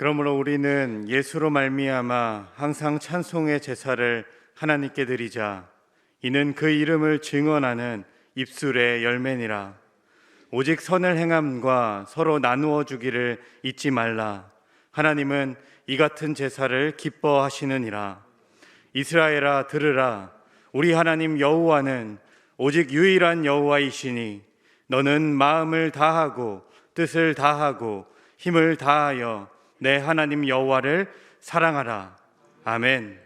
그러므로 우리는 예수로 말미암아 항상 찬송의 제사를 하나님께 드리자. 이는 그 이름을 증언하는 입술의 열매니라. 오직 선을 행함과 서로 나누어 주기를 잊지 말라. 하나님은 이 같은 제사를 기뻐하시느니라. 이스라엘아 들으라. 우리 하나님 여호와는 오직 유일한 여호와이시니 너는 마음을 다하고 뜻을 다하고 힘을 다하여 내 하나님 여호와를 사랑하라. 아멘.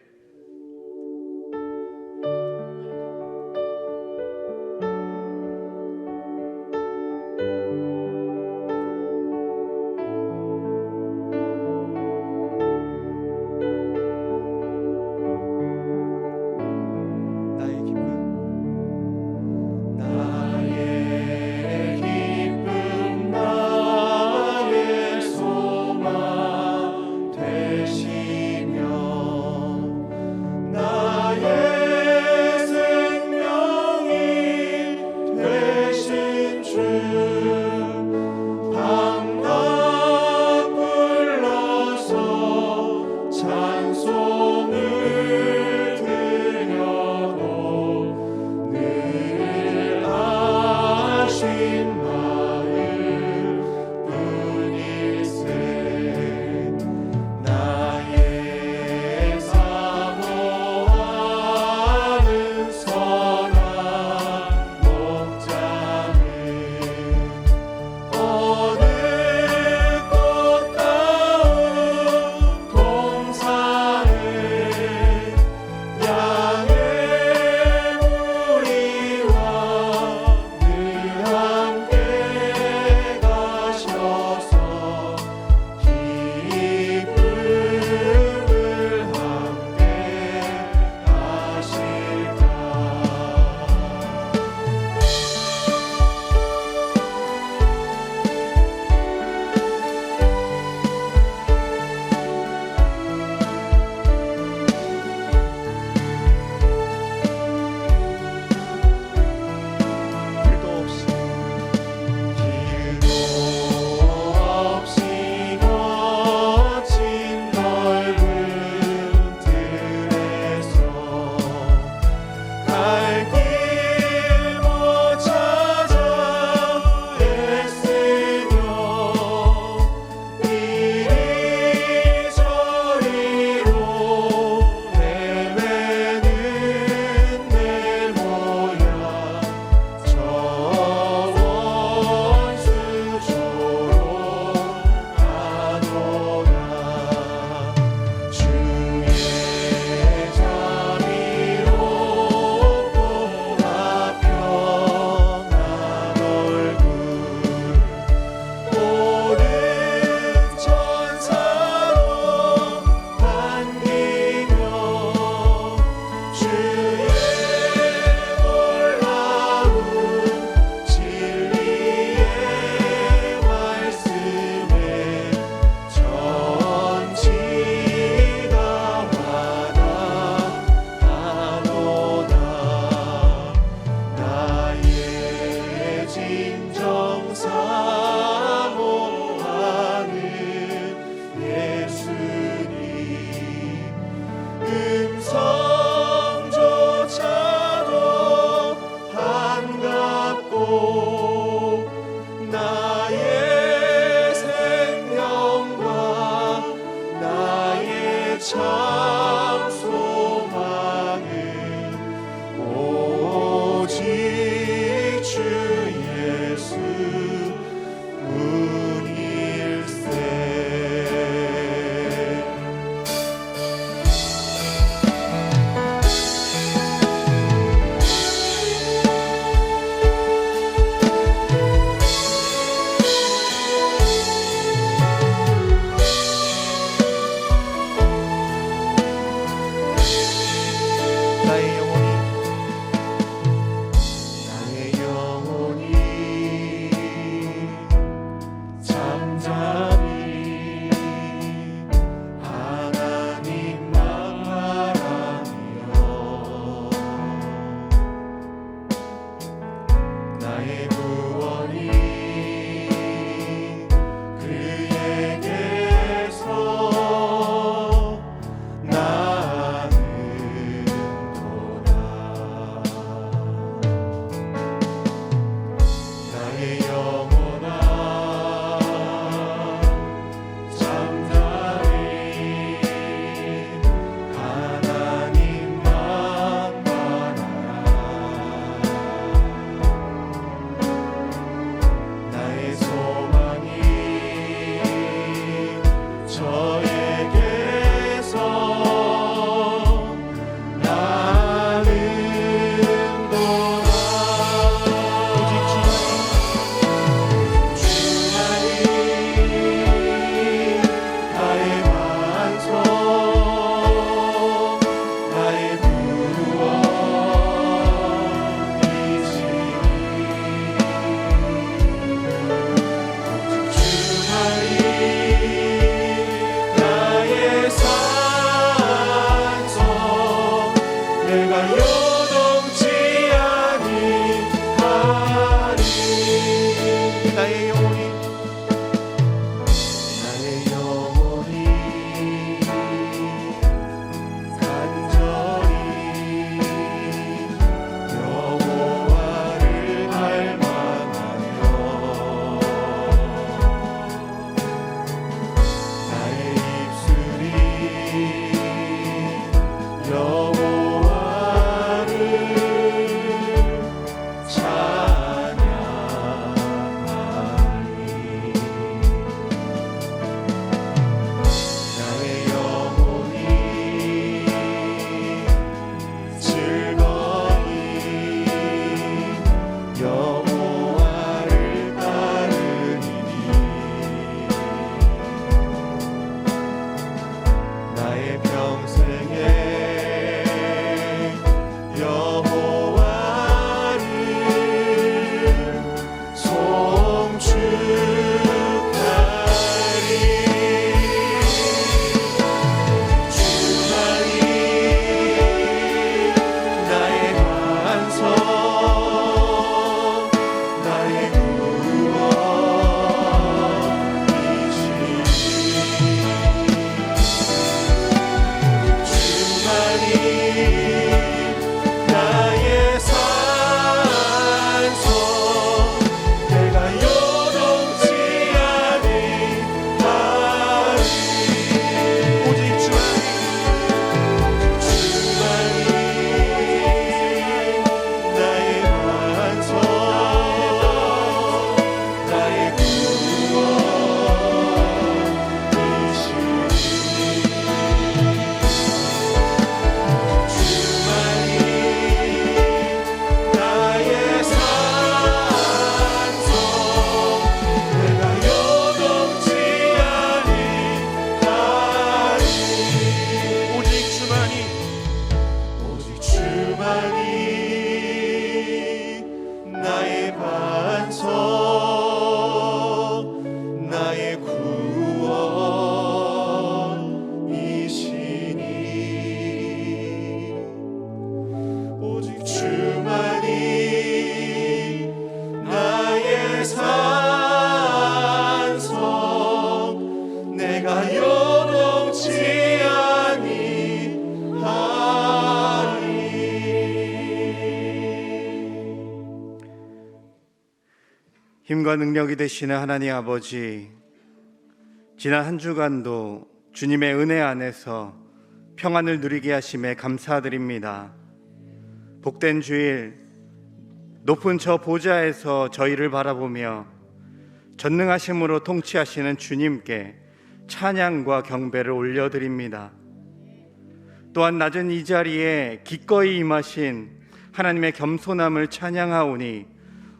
내가 요동치 아니하리. 힘과 능력이 되시는 하나님 아버지, 지난 한 주간도 주님의 은혜 안에서 평안을 누리게 하심에 감사드립니다. 복된 주일, 높은 저 보좌에서 저희를 바라보며 전능하심으로 통치하시는 주님께 찬양과 경배를 올려드립니다. 또한 낮은 이 자리에 기꺼이 임하신 하나님의 겸손함을 찬양하오니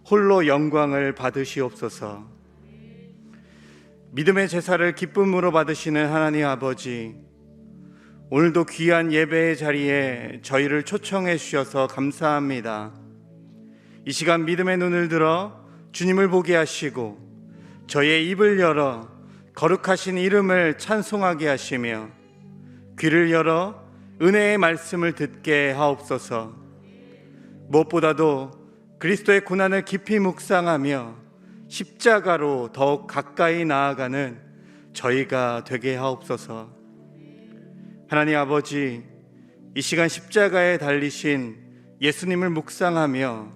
홀로 영광을 받으시옵소서. 믿음의 제사를 기쁨으로 받으시는 하나님 아버지, 오늘도 귀한 예배의 자리에 저희를 초청해 주셔서 감사합니다. 이 시간 믿음의 눈을 들어 주님을 보게 하시고 저희의 입을 열어 거룩하신 이름을 찬송하게 하시며 귀를 열어 은혜의 말씀을 듣게 하옵소서. 무엇보다도 그리스도의 고난을 깊이 묵상하며 십자가로 더욱 가까이 나아가는 저희가 되게 하옵소서. 하나님 아버지, 이 시간 십자가에 달리신 예수님을 묵상하며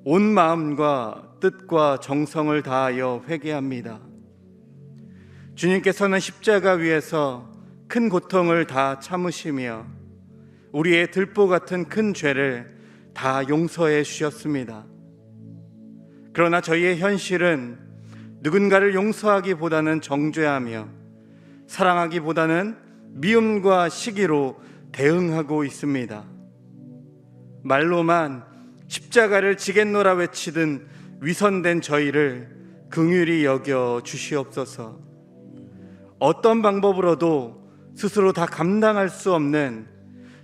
온 마음과 뜻과 정성을 다하여 회개합니다. 주님께서는 십자가 위에서 큰 고통을 다 참으시며 우리의 들보 같은 큰 죄를 다 용서해 주셨습니다. 그러나 저희의 현실은 누군가를 용서하기보다는 정죄하며 사랑하기보다는 미움과 시기로 대응하고 있습니다. 말로만 십자가를 지겠노라 외치든 위선된 저희를 긍휼히 여겨 주시옵소서. 어떤 방법으로도 스스로 다 감당할 수 없는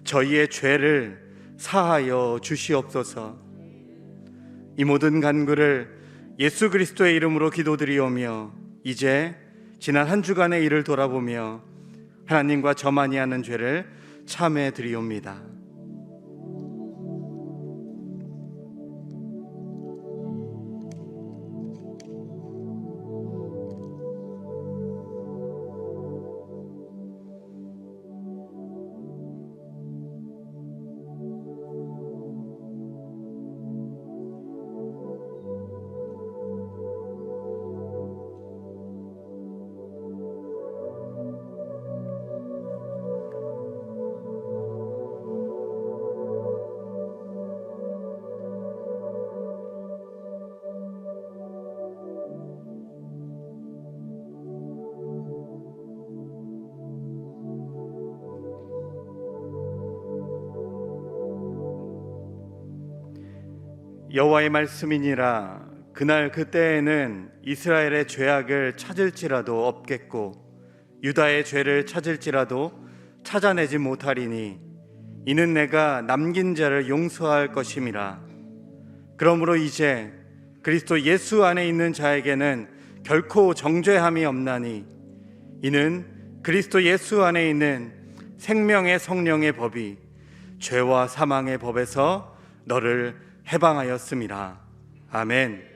저희의 죄를 사하여 주시옵소서. 이 모든 간구를 예수 그리스도의 이름으로 기도드리오며 이제 지난 한 주간의 일을 돌아보며 하나님과 저만이 하는 죄를 참해 드리옵니다. 여호와의 말씀이니라. 그날 그때에는 이스라엘의 죄악을 찾을지라도 없겠고 유다의 죄를 찾을지라도 찾아내지 못하리니 이는 내가 남긴 자를 용서할 것임이라. 그러므로 이제 그리스도 예수 안에 있는 자에게는 결코 정죄함이 없나니 이는 그리스도 예수 안에 있는 생명의 성령의 법이 죄와 사망의 법에서 너를 해방하였습니다. 아멘.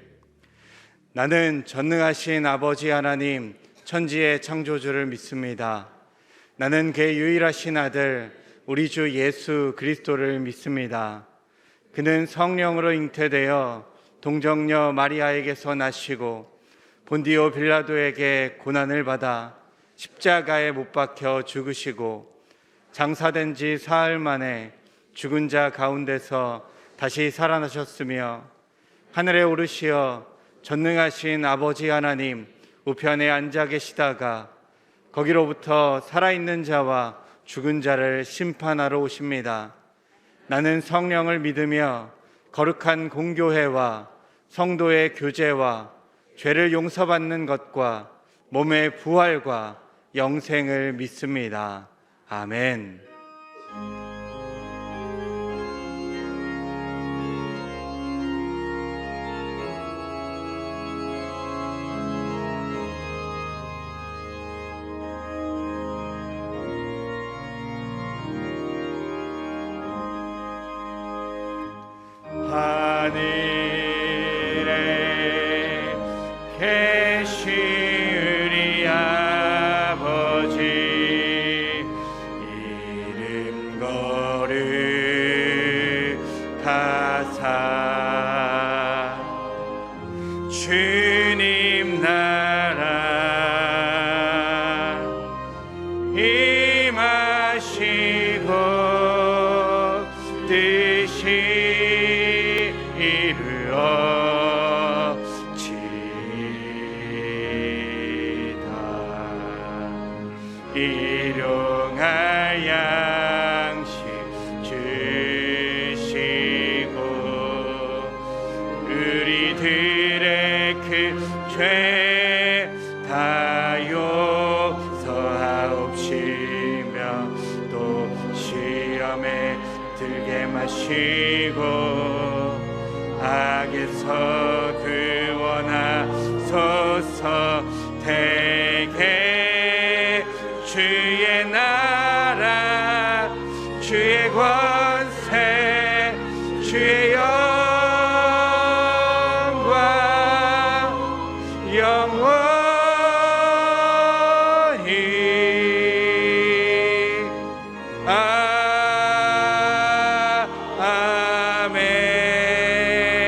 나는 전능하신 아버지 하나님 천지의 창조주를 믿습니다. 나는 그의 유일하신 아들 우리 주 예수 그리스도를 믿습니다. 그는 성령으로 잉태되어 동정녀 마리아에게서 나시고 본디오 빌라도에게 고난을 받아 십자가에 못 박혀 죽으시고 장사된 지 사흘 만에 죽은 자 가운데서 다시 살아나셨으며 하늘에 오르시어 전능하신 아버지 하나님 우편에 앉아 계시다가 거기로부터 살아있는 자와 죽은 자를 심판하러 오십니다. 나는 성령을 믿으며 거룩한 공교회와 성도의 교제와 죄를 용서받는 것과 몸의 부활과 영생을 믿습니다. 아멘. 하늘에 계신 우리 아버지 하시고 뜻이 이루어지이다. 일용할 양식 주시고 우리들의 그 죄 다 용서하옵시며 또 시험에 들게 마시고 악에서 구원하소서. 대개 주의 나라 주의 권세 주의 영광 영원히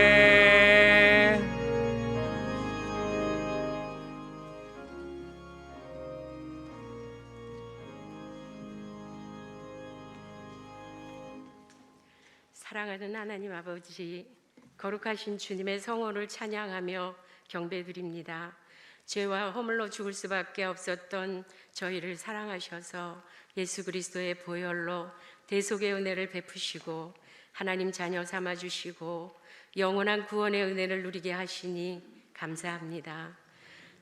아멘. 사랑하는 하나님 아버지, 거룩하신 주님의 성호를 찬양하며 경배드립니다. 죄와 허물로 죽을 수밖에 없었던 저희를 사랑하셔서 예수 그리스도의 보혈로 대속의 은혜를 베푸시고 하나님 자녀 삼아주시고 영원한 구원의 은혜를 누리게 하시니 감사합니다.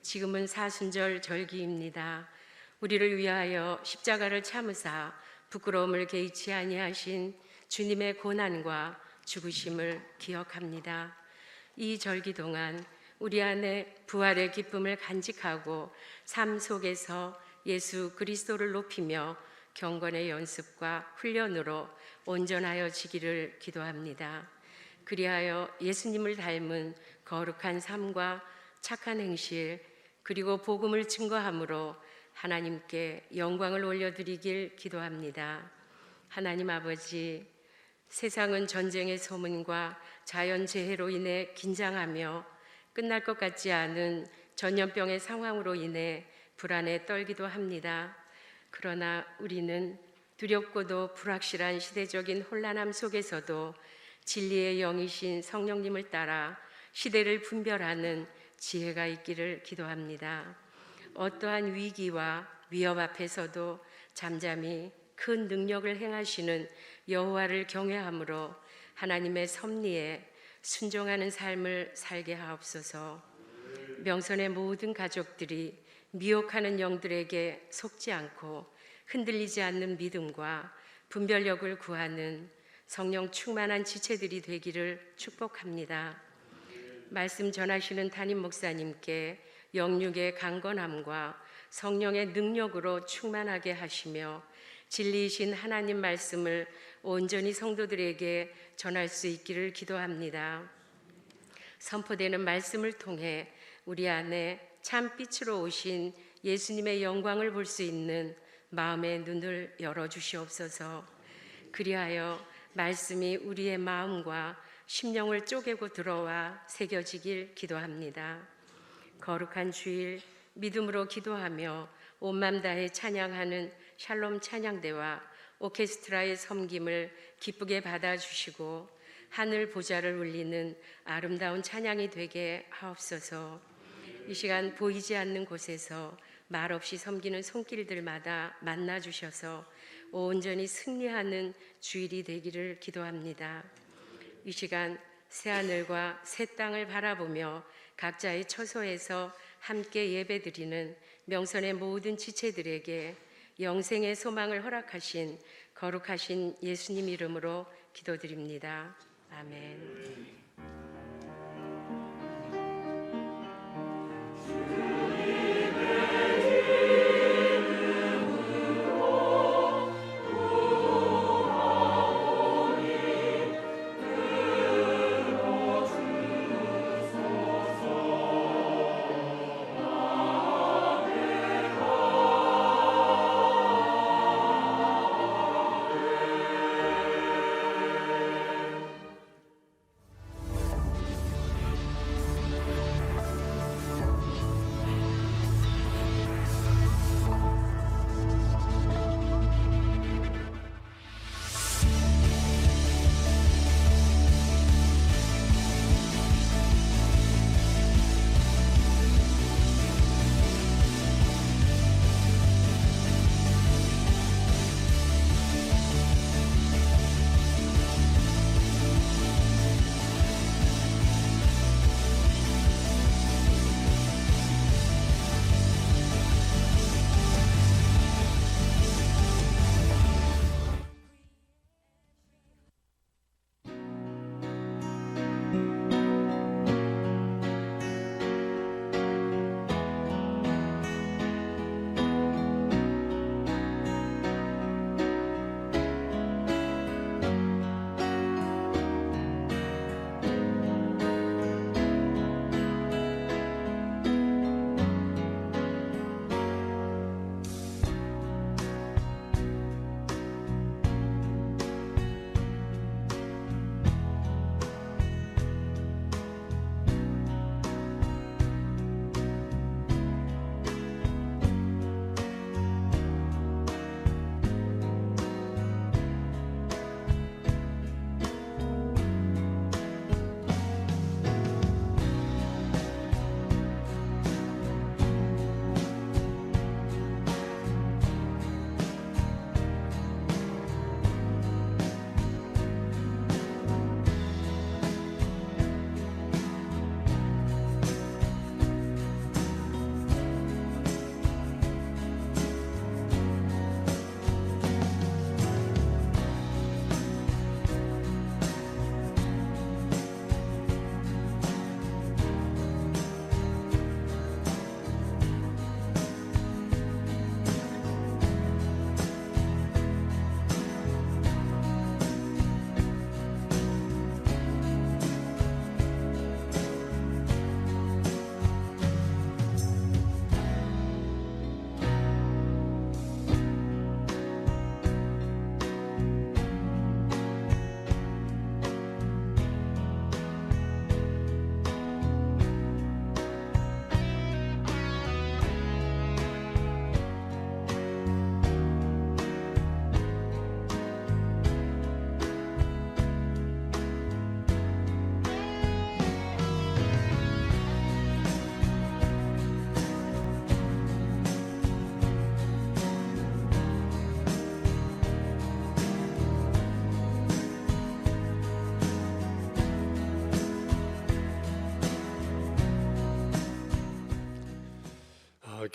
지금은 사순절 절기입니다. 우리를 위하여 십자가를 참으사 부끄러움을 개의치 아니하신 주님의 고난과 죽으심을 기억합니다. 이 절기 동안 우리 안에 부활의 기쁨을 간직하고 삶 속에서 예수 그리스도를 높이며 경건의 연습과 훈련으로 온전하여 지기를 기도합니다. 그리하여 예수님을 닮은 거룩한 삶과 착한 행실 그리고 복음을 증거함으로 하나님께 영광을 올려드리길 기도합니다. 하나님 아버지, 세상은 전쟁의 소문과 자연재해로 인해 긴장하며 끝날 것 같지 않은 전염병의 상황으로 인해 불안에 떨기도 합니다. 그러나 우리는 두렵고도 불확실한 시대적인 혼란함 속에서도 진리의 영이신 성령님을 따라 시대를 분별하는 지혜가 있기를 기도합니다. 어떠한 위기와 위협 앞에서도 잠잠히 큰 능력을 행하시는 여호와를 경외함으로 하나님의 섭리에 순종하는 삶을 살게 하옵소서. 명선의 모든 가족들이 미혹하는 영들에게 속지 않고 흔들리지 않는 믿음과 분별력을 구하는 성령 충만한 지체들이 되기를 축복합니다. 말씀 전하시는 담임 목사님께 영육의 강건함과 성령의 능력으로 충만하게 하시며 진리이신 하나님 말씀을 온전히 성도들에게 전할 수 있기를 기도합니다. 선포되는 말씀을 통해 우리 안에 참 빛으로 오신 예수님의 영광을 볼 수 있는 마음의 눈을 열어주시옵소서. 그리하여 말씀이 우리의 마음과 심령을 쪼개고 들어와 새겨지길 기도합니다. 거룩한 주일 믿음으로 기도하며 온 맘 다해 찬양하는 샬롬 찬양대와 오케스트라의 섬김을 기쁘게 받아주시고 하늘 보좌를 울리는 아름다운 찬양이 되게 하옵소서. 이 시간 보이지 않는 곳에서 말없이 섬기는 손길들마다 만나주셔서 온전히 승리하는 주일이 되기를 기도합니다. 이 시간 새하늘과 새 땅을 바라보며 각자의 처소에서 함께 예배드리는 명선의 모든 지체들에게 영생의 소망을 허락하신 거룩하신 예수님 이름으로 기도드립니다. 아멘.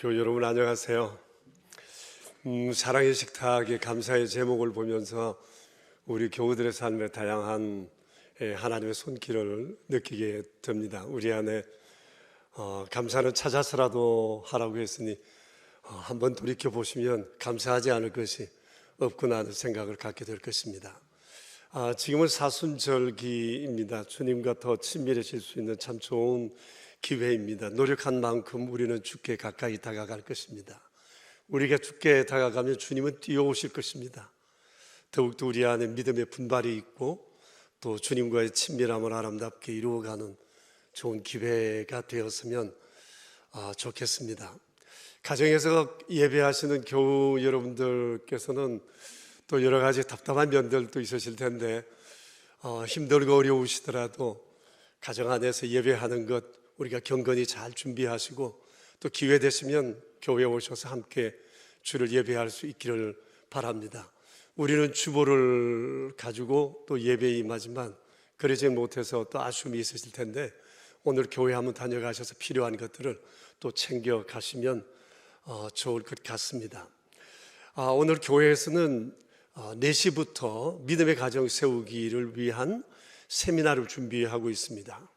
교우 여러분 안녕하세요. 사랑의 식탁의 감사의 제목을 보면서 우리 교우들의 삶에 다양한 하나님의 손길을 느끼게 됩니다. 우리 안에 감사는 찾아서라도 하라고 했으니 한번 돌이켜 보시면 감사하지 않을 것이 없구나 하는 생각을 갖게 될 것입니다. 지금은 사순절기입니다. 주님과 더 친밀해질 수 있는 참 좋은 기회입니다. 노력한 만큼 우리는 주께 가까이 다가갈 것입니다. 우리가 주께 다가가면 주님은 뛰어오실 것입니다. 더욱더 우리 안에 믿음의 분발이 있고 또 주님과의 친밀함을 아름답게 이루어가는 좋은 기회가 되었으면 좋겠습니다. 가정에서 예배하시는 교우 여러분들께서는 또 여러 가지 답답한 면들도 있으실 텐데 힘들고 어려우시더라도 가정 안에서 예배하는 것 우리가 경건히 잘 준비하시고 또 기회 되시면 교회에 오셔서 함께 주를 예배할 수 있기를 바랍니다. 우리는 주보를 가지고 또 예배에 임하지만 그러지 못해서 또 아쉬움이 있으실 텐데 오늘 교회 한번 다녀가셔서 필요한 것들을 또 챙겨 가시면 좋을 것 같습니다. 오늘 교회에서는 4시부터 믿음의 가정 세우기를 위한 세미나를 준비하고 있습니다.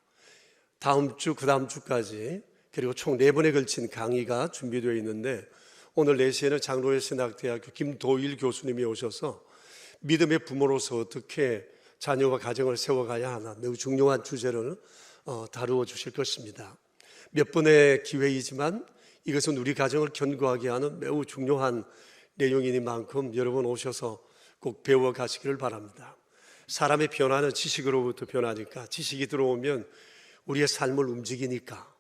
다음 주, 그 다음 주까지 그리고 총 4번에 걸친 강의가 준비되어 있는데 오늘 4시에는 장로회 신학대학교 김도일 교수님이 오셔서 믿음의 부모로서 어떻게 자녀와 가정을 세워가야 하나 매우 중요한 주제를 다루어 주실 것입니다. 몇 번의 기회이지만 이것은 우리 가정을 견고하게 하는 매우 중요한 내용이니만큼 여러분 오셔서 꼭 배워 가시기를 바랍니다. 사람의 변화는 지식으로부터 변하니까 지식이 들어오면 우리의 삶을 움직이니까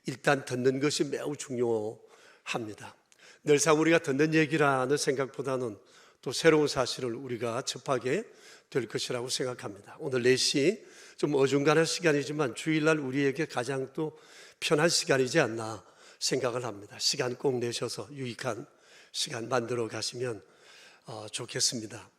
일단 듣는 것이 매우 중요합니다. 늘상 우리가 듣는 얘기라는 생각보다는 또 새로운 사실을 우리가 접하게 될 것이라고 생각합니다. 오늘 4시 좀 어중간한 시간이지만 주일날 우리에게 가장 또 편한 시간이지 않나 생각을 합니다. 시간 꼭 내셔서 유익한 시간 만들어 가시면 좋겠습니다.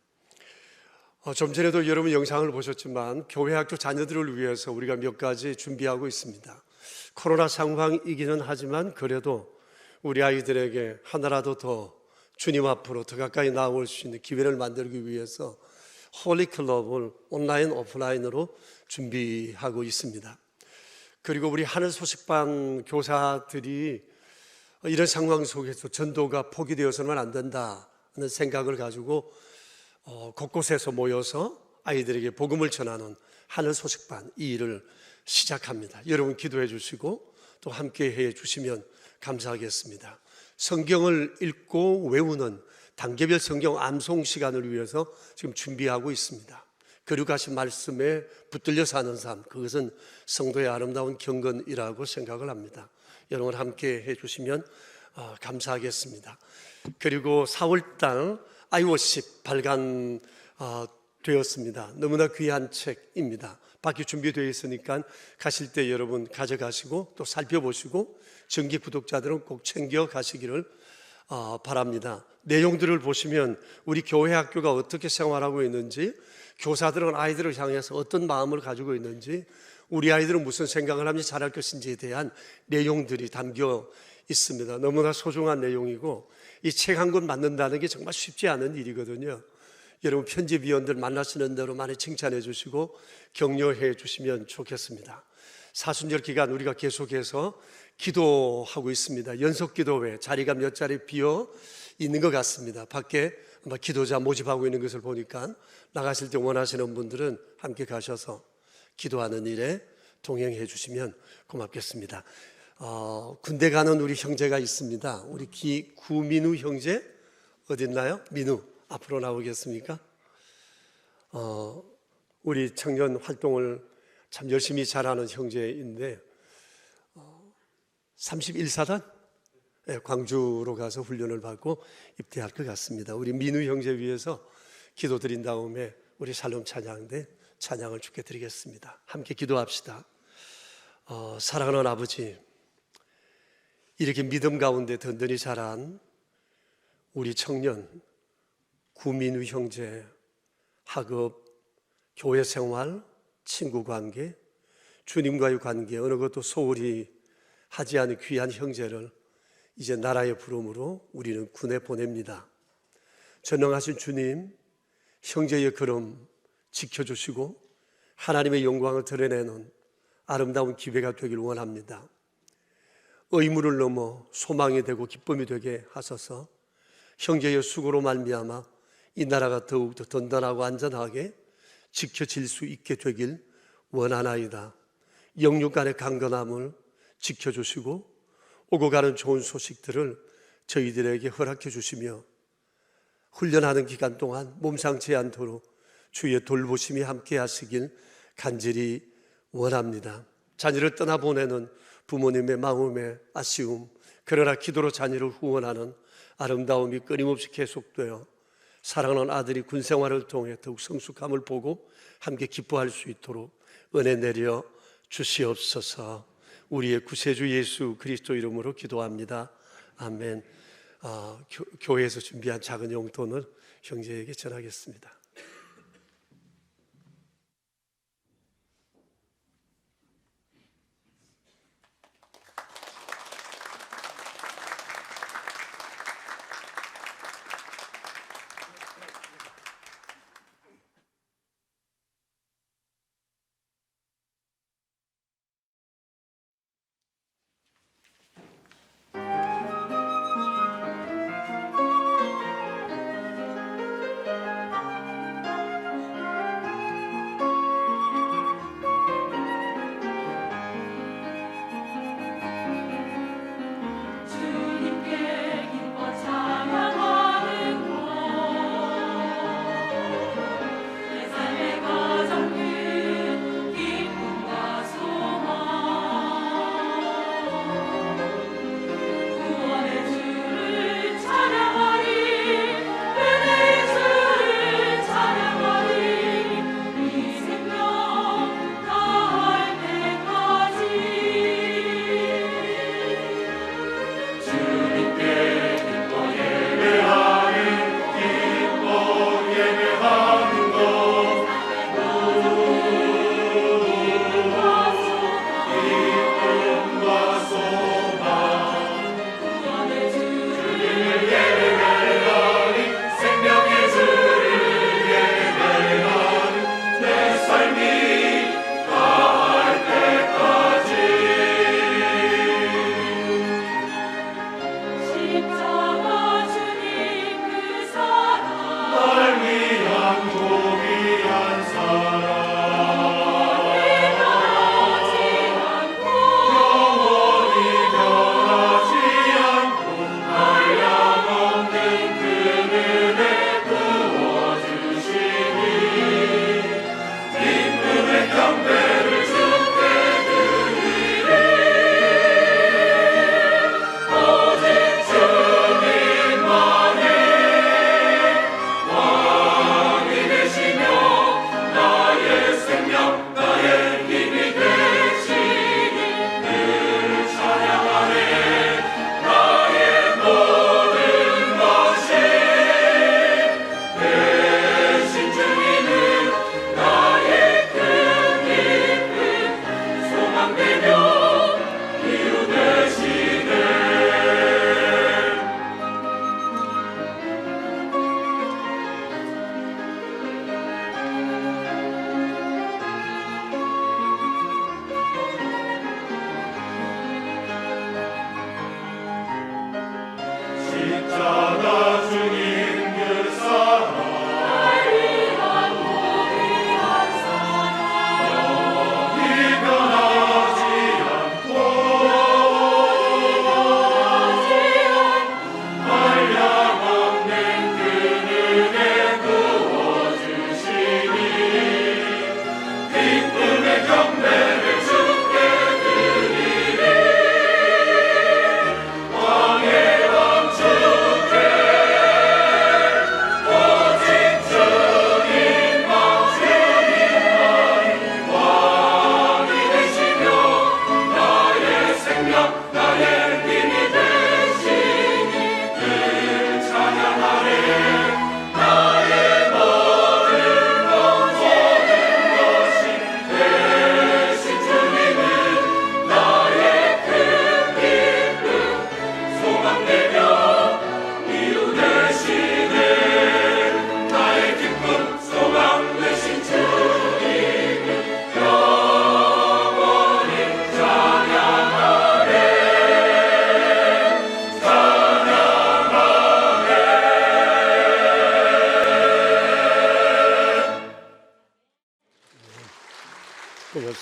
좀 전에도 여러분 영상을 보셨지만 교회 학교 자녀들을 위해서 우리가 몇 가지 준비하고 있습니다. 코로나 상황이기는 하지만 그래도 우리 아이들에게 하나라도 더 주님 앞으로 더 가까이 나올 수 있는 기회를 만들기 위해서 홀리클럽을 온라인 오프라인으로 준비하고 있습니다. 그리고 우리 하늘 소식반 교사들이 이런 상황 속에서 전도가 포기되어서는 안 된다는 생각을 가지고 곳곳에서 모여서 아이들에게 복음을 전하는 하늘 소식반 이 일을 시작합니다. 여러분 기도해 주시고 또 함께 해 주시면 감사하겠습니다. 성경을 읽고 외우는 단계별 성경 암송 시간을 위해서 지금 준비하고 있습니다. 거룩하신 말씀에 붙들려 사는 삶, 그것은 성도의 아름다운 경건이라고 생각을 합니다. 여러분 함께 해 주시면 감사하겠습니다. 그리고 4월달 iWorship 발간되었습니다. 너무나 귀한 책입니다. 밖에 준비되어 있으니까 가실 때 여러분 가져가시고 또 살펴보시고 정기 구독자들은 꼭 챙겨 가시기를 바랍니다. 내용들을 보시면 우리 교회 학교가 어떻게 생활하고 있는지, 교사들은 아이들을 향해서 어떤 마음을 가지고 있는지, 우리 아이들은 무슨 생각을 하면 잘할 것인지에 대한 내용들이 담겨 있습니다. 너무나 소중한 내용이고 이 책 한 권 만든다는 게 정말 쉽지 않은 일이거든요. 여러분 편집위원들 만나시는 대로 많이 칭찬해 주시고 격려해 주시면 좋겠습니다. 사순절 기간 우리가 계속해서 기도하고 있습니다. 연속기도회 자리가 몇 자리 비어 있는 것 같습니다. 밖에 아마 기도자 모집하고 있는 것을 보니까 나가실 때 원하시는 분들은 함께 가셔서 기도하는 일에 동행해 주시면 고맙겠습니다. 군대 가는 우리 형제가 있습니다. 우리 구민우 형제 어디 있나요? 민우 앞으로 나오겠습니까? 우리 청년 활동을 참 열심히 잘하는 형제인데 31사단 광주로 가서 훈련을 받고 입대할 것 같습니다. 우리 민우 형제 위해서 기도드린 다음에 우리 샬롬 찬양대 찬양을 주께 드리겠습니다. 함께 기도합시다. 사랑하는 아버지, 이렇게 믿음 가운데 든든히 자란 우리 청년 구민우 형제 학업, 교회 생활, 친구 관계, 주님과의 관계 어느 것도 소홀히 하지 않은 귀한 형제를 이제 나라의 부름으로 우리는 군에 보냅니다. 전능하신 주님, 형제의 걸음 지켜주시고 하나님의 영광을 드러내는 아름다운 기회가 되길 원합니다. 의무를 넘어 소망이 되고 기쁨이 되게 하소서. 형제의 수고로 말미암아 이 나라가 더욱더 든든하고 안전하게 지켜질 수 있게 되길 원하나이다. 영육 간의 강건함을 지켜주시고 오고 가는 좋은 소식들을 저희들에게 허락해 주시며 훈련하는 기간 동안 몸상치 않도록 주의 돌보심이 함께 하시길 간절히 원합니다. 자녀를 떠나보내는 부모님의 마음의 아쉬움, 그러나 기도로 자녀를 후원하는 아름다움이 끊임없이 계속되어 사랑하는 아들이 군생활을 통해 더욱 성숙함을 보고 함께 기뻐할 수 있도록 은혜 내려 주시옵소서. 우리의 구세주 예수 그리스도 이름으로 기도합니다. 아멘. 교회에서 준비한 작은 용돈을 형제에게 전하겠습니다.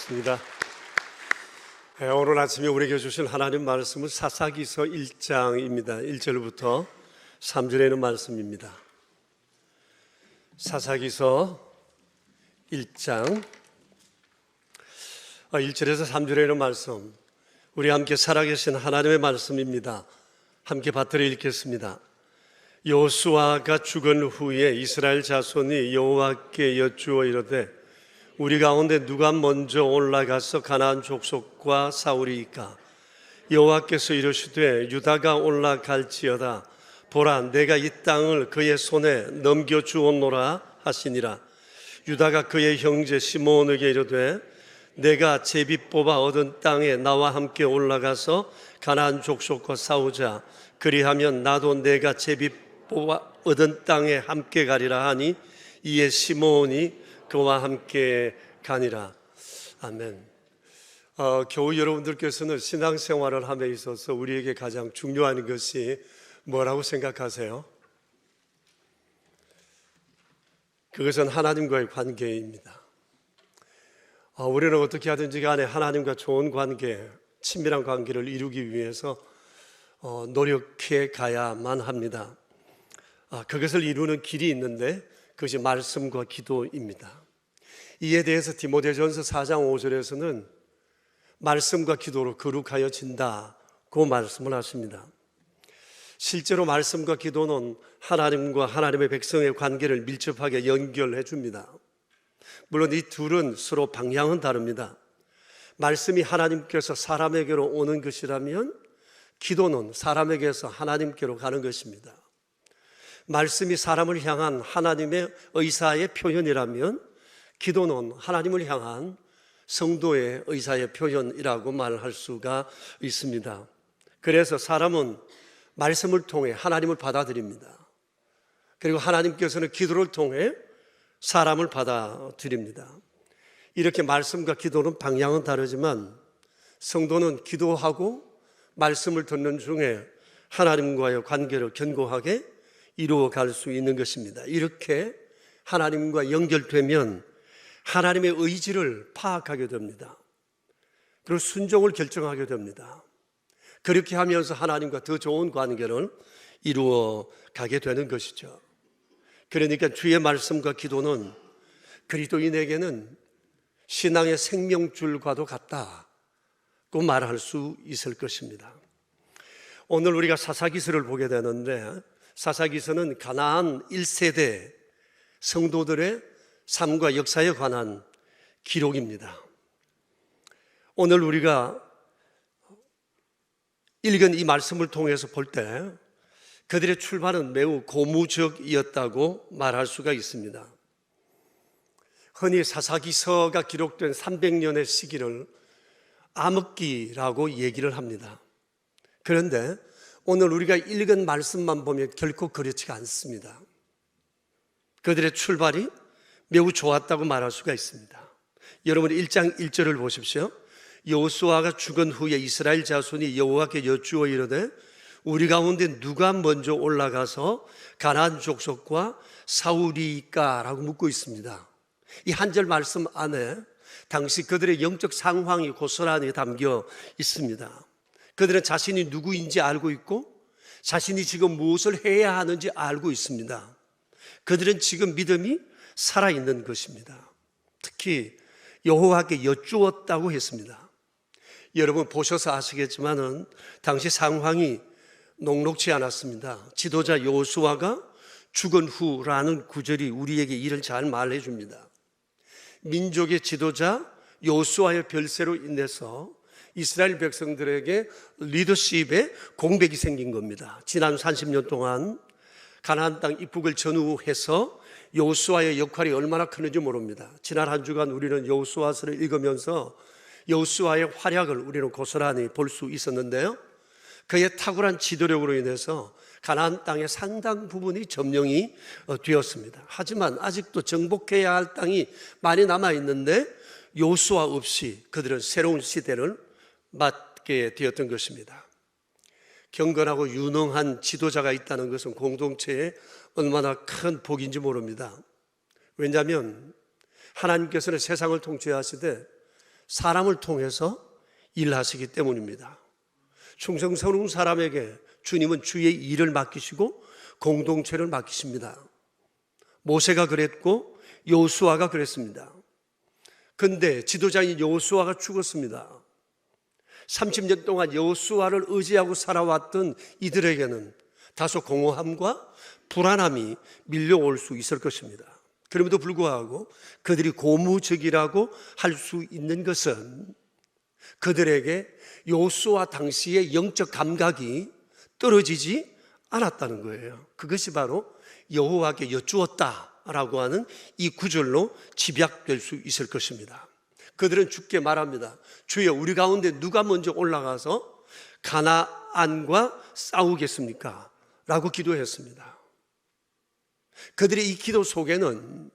고맙습니다. 오늘 아침에 우리에게 주신 하나님 말씀은 사사기서 1장입니다. 1절부터 3절에 있는 말씀입니다. 사사기서 1장 1절에서 3절에 있는 말씀, 우리 함께 살아계신 하나님의 말씀입니다. 함께 받들어 읽겠습니다. 여호수아가 죽은 후에 이스라엘 자손이 여호와께 여쭈어 이르되 우리 가운데 누가 먼저 올라가서 가나안 족속과 싸우리이까? 여호와께서 이르시되 유다가 올라갈지어다. 보라, 내가 이 땅을 그의 손에 넘겨주었노라 하시니라. 유다가 그의 형제 시므온에게 이르되 내가 제비 뽑아 얻은 땅에 나와 함께 올라가서 가나안 족속과 싸우자. 그리하면 나도 내가 제비 뽑아 얻은 땅에 함께 가리라 하니 이에 시므온이 그와 함께 가니라. 아멘. 교우 여러분들께서는 신앙생활을 함에 있어서 우리에게 가장 중요한 것이 뭐라고 생각하세요? 그것은 하나님과의 관계입니다. 우리는 어떻게 하든지 간에 하나님과 좋은 관계, 친밀한 관계를 이루기 위해서 노력해 가야만 합니다. 그것을 이루는 길이 있는데 그것이 말씀과 기도입니다. 이에 대해서 디모데전서 4장 5절에서는 말씀과 기도로 거룩하여진다고 말씀을 하십니다. 실제로 말씀과 기도는 하나님과 하나님의 백성의 관계를 밀접하게 연결해 줍니다. 물론 이 둘은 서로 방향은 다릅니다. 말씀이 하나님께서 사람에게로 오는 것이라면 기도는 사람에게서 하나님께로 가는 것입니다. 말씀이 사람을 향한 하나님의 의사의 표현이라면 기도는 하나님을 향한 성도의 의사의 표현이라고 말할 수가 있습니다. 그래서 사람은 말씀을 통해 하나님을 받아들입니다. 그리고 하나님께서는 기도를 통해 사람을 받아들입니다. 이렇게 말씀과 기도는 방향은 다르지만 성도는 기도하고 말씀을 듣는 중에 하나님과의 관계를 견고하게 이루어갈 수 있는 것입니다. 이렇게 하나님과 연결되면 하나님의 의지를 파악하게 됩니다. 그리고 순종을 결정하게 됩니다. 그렇게 하면서 하나님과 더 좋은 관계를 이루어 가게 되는 것이죠. 그러니까 주의 말씀과 기도는 그리스도인에게는 신앙의 생명줄과도 같다고 말할 수 있을 것입니다. 오늘 우리가 사사기서를 보게 되는데 사사기서는 가나안 1세대 성도들의 삶과 역사에 관한 기록입니다. 오늘 우리가 읽은 이 말씀을 통해서 볼 때 그들의 출발은 매우 고무적이었다고 말할 수가 있습니다. 흔히 사사기서가 기록된 300년의 시기를 암흑기라고 얘기를 합니다. 그런데 오늘 우리가 읽은 말씀만 보면 결코 그렇지가 않습니다. 그들의 출발이 매우 좋았다고 말할 수가 있습니다. 여러분 1장 1절을 보십시오. 여호수아가 죽은 후에 이스라엘 자손이 여호와께 여쭈어 이르되 우리 가운데 누가 먼저 올라가서 가나안 족속과 싸우리까? 라고 묻고 있습니다. 이 한 절 말씀 안에 당시 그들의 영적 상황이 고스란히 담겨 있습니다. 그들은 자신이 누구인지 알고 있고 자신이 지금 무엇을 해야 하는지 알고 있습니다. 그들은 지금 믿음이 살아있는 것입니다. 특히 여호와께 여쭈었다고 했습니다. 여러분 보셔서 아시겠지만은 당시 상황이 녹록지 않았습니다. 지도자 여호수아가 죽은 후라는 구절이 우리에게 이를 잘 말해 줍니다. 민족의 지도자 여호수아의 별세로 인해서 이스라엘 백성들에게 리더십의 공백이 생긴 겁니다. 지난 30년 동안 가나안 땅 입국을 전후해서 여호수아의 역할이 얼마나 크는지 모릅니다. 지난 한 주간 우리는 여호수아서를 읽으면서 여호수아의 활약을 우리는 고스란히 볼 수 있었는데요. 그의 탁월한 지도력으로 인해서 가나안 땅의 상당 부분이 점령이 되었습니다. 하지만 아직도 정복해야 할 땅이 많이 남아 있는데 여호수아 없이 그들은 새로운 시대를 맞게 되었던 것입니다. 경건하고 유능한 지도자가 있다는 것은 공동체에 얼마나 큰 복인지 모릅니다. 왜냐하면 하나님께서는 세상을 통치하시되 사람을 통해서 일하시기 때문입니다. 충성스러운 사람에게 주님은 주의 일을 맡기시고 공동체를 맡기십니다. 모세가 그랬고 여호수아가 그랬습니다. 근데 지도자인 여호수아가 죽었습니다. 30년 동안 여호수아를 의지하고 살아왔던 이들에게는 다소 공허함과 불안함이 밀려올 수 있을 것입니다. 그럼에도 불구하고 그들이 고무적이라고 할 수 있는 것은 그들에게 여호수아 당시의 영적 감각이 떨어지지 않았다는 거예요. 그것이 바로 여호와께 여쭈었다라고 하는 이 구절로 집약될 수 있을 것입니다. 그들은 주께 말합니다. 주여, 우리 가운데 누가 먼저 올라가서 가나안과 싸우겠습니까? 라고 기도했습니다. 그들의 이 기도 속에는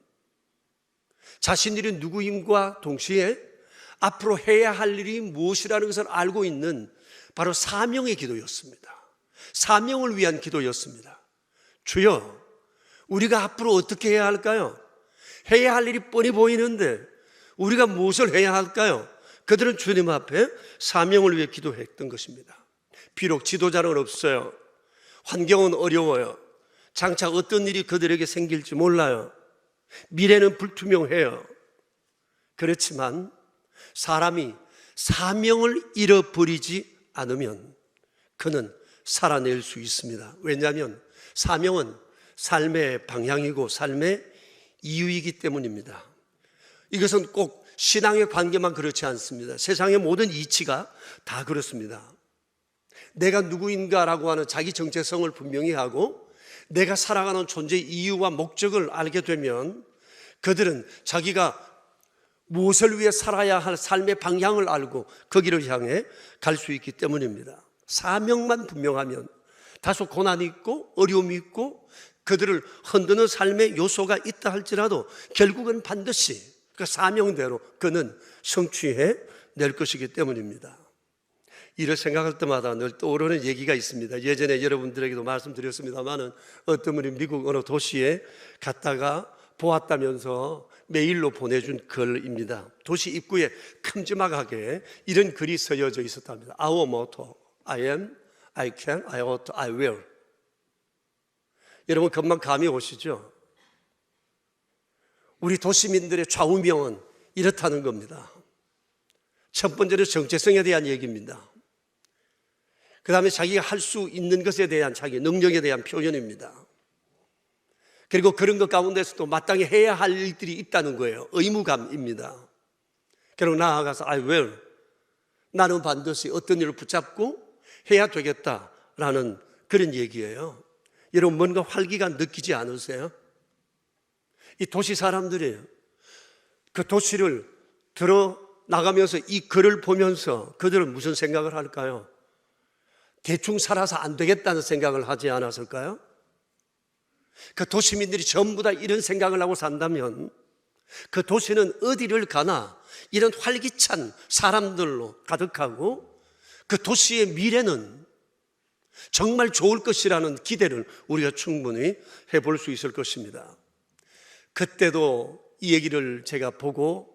자신들이 누구임과 동시에 앞으로 해야 할 일이 무엇이라는 것을 알고 있는 바로 사명의 기도였습니다. 사명을 위한 기도였습니다. 주여, 우리가 앞으로 어떻게 해야 할까요? 해야 할 일이 뻔히 보이는데 우리가 무엇을 해야 할까요? 그들은 주님 앞에 사명을 위해 기도했던 것입니다. 비록 지도자는 없어요. 환경은 어려워요. 장차 어떤 일이 그들에게 생길지 몰라요. 미래는 불투명해요. 그렇지만 사람이 사명을 잃어버리지 않으면 그는 살아낼 수 있습니다. 왜냐하면 사명은 삶의 방향이고 삶의 이유이기 때문입니다. 이것은 꼭 신앙의 관계만 그렇지 않습니다. 세상의 모든 이치가 다 그렇습니다. 내가 누구인가라고 하는 자기 정체성을 분명히 하고 내가 살아가는 존재의 이유와 목적을 알게 되면 그들은 자기가 무엇을 위해 살아야 할 삶의 방향을 알고 거기를 향해 갈 수 있기 때문입니다. 사명만 분명하면 다소 고난이 있고 어려움이 있고 그들을 흔드는 삶의 요소가 있다 할지라도 결국은 반드시 그 사명대로 그는 성취해 낼 것이기 때문입니다. 이를 생각할 때마다 늘 떠오르는 얘기가 있습니다. 예전에 여러분들에게도 말씀드렸습니다마는 어떤 분이 미국 어느 도시에 갔다가 보았다면서 메일로 보내준 글입니다. 도시 입구에 큼지막하게 이런 글이 써져 있었답니다. Our motto, I am, I can, I ought, I will. 여러분 금방 감이 오시죠? 우리 도시민들의 좌우명은 이렇다는 겁니다. 첫 번째는 정체성에 대한 얘기입니다. 그 다음에 자기가 할 수 있는 것에 대한 자기 능력에 대한 표현입니다. 그리고 그런 것 가운데서도 마땅히 해야 할 일들이 있다는 거예요. 의무감입니다. 그리고 나아가서 I will, 나는 반드시 어떤 일을 붙잡고 해야 되겠다라는 그런 얘기예요. 여러분 뭔가 활기가 느끼지 않으세요? 이 도시 사람들이에요. 그 도시를 들어 나가면서 이 글을 보면서 그들은 무슨 생각을 할까요? 대충 살아서 안 되겠다는 생각을 하지 않았을까요? 그 도시민들이 전부 다 이런 생각을 하고 산다면 그 도시는 어디를 가나 이런 활기찬 사람들로 가득하고 그 도시의 미래는 정말 좋을 것이라는 기대를 우리가 충분히 해볼 수 있을 것입니다. 그때도 이 얘기를 제가 보고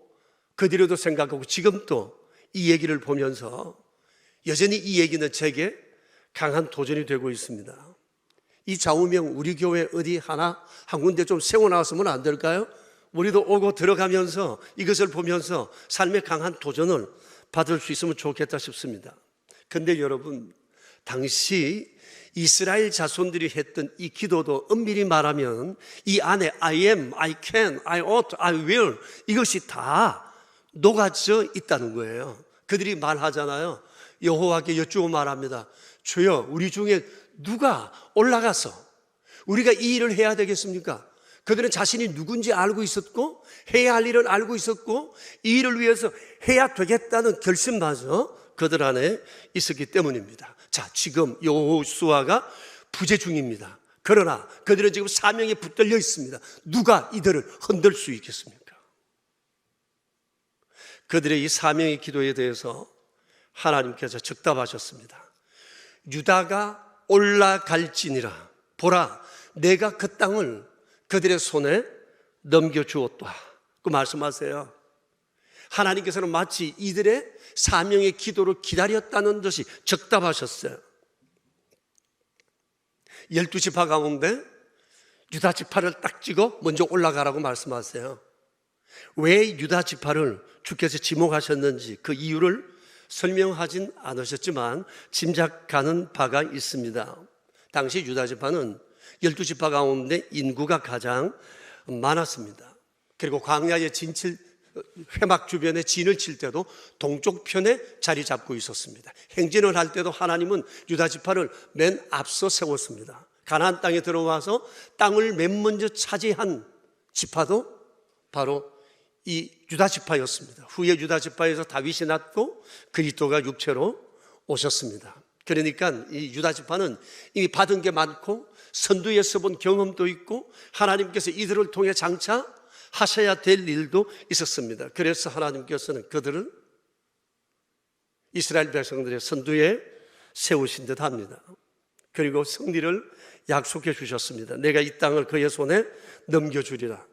그 뒤로도 생각하고 지금도 이 얘기를 보면서 여전히 이 얘기는 제게 강한 도전이 되고 있습니다. 이 좌우명 우리 교회 어디 하나 한 군데 좀 세워놨으면 안 될까요? 우리도 오고 들어가면서 이것을 보면서 삶의 강한 도전을 받을 수 있으면 좋겠다 싶습니다. 근데 여러분, 당시 이스라엘 자손들이 했던 이 기도도 엄밀히 말하면 이 안에 I am, I can, I ought, I will 이것이 다 녹아져 있다는 거예요. 그들이 말하잖아요. 여호와께 여쭈고 말합니다. 주여, 우리 중에 누가 올라가서 우리가 이 일을 해야 되겠습니까? 그들은 자신이 누군지 알고 있었고 해야 할 일을 알고 있었고 이 일을 위해서 해야 되겠다는 결심마저 그들 안에 있었기 때문입니다. 자, 지금 여호수아가 부재 중입니다. 그러나 그들은 지금 사명에 붙들려 있습니다. 누가 이들을 흔들 수 있겠습니까? 그들의 이 사명의 기도에 대해서 하나님께서 즉답하셨습니다. 유다가 올라갈지니라, 보라, 내가 그 땅을 그들의 손에 넘겨주었다. 그 말씀하세요. 하나님께서는 마치 이들의 사명의 기도를 기다렸다는 듯이 적답하셨어요. 12지파 가운데 유다지파를 딱 찍어 먼저 올라가라고 말씀하세요. 왜 유다지파를 주께서 지목하셨는지 그 이유를 설명하진 않으셨지만 짐작가는 바가 있습니다. 당시 유다지파는 12지파 가운데 인구가 가장 많았습니다. 그리고 광야의 회막 주변에 진을 칠 때도 동쪽 편에 자리 잡고 있었습니다. 행진을 할 때도 하나님은 유다지파를 맨 앞서 세웠습니다. 가나안 땅에 들어와서 땅을 맨 먼저 차지한 지파도 바로 이 유다지파였습니다. 후에 유다지파에서 다윗이 났고 그리스도가 육체로 오셨습니다. 그러니까 이 유다지파는 이미 받은 게 많고 선두에서 본 경험도 있고 하나님께서 이들을 통해 장차 하셔야 될 일도 있었습니다. 그래서 하나님께서는 그들을 이스라엘 백성들의 선두에 세우신 듯 합니다. 그리고 승리를 약속해 주셨습니다. 내가 이 땅을 그의 손에 넘겨주리라.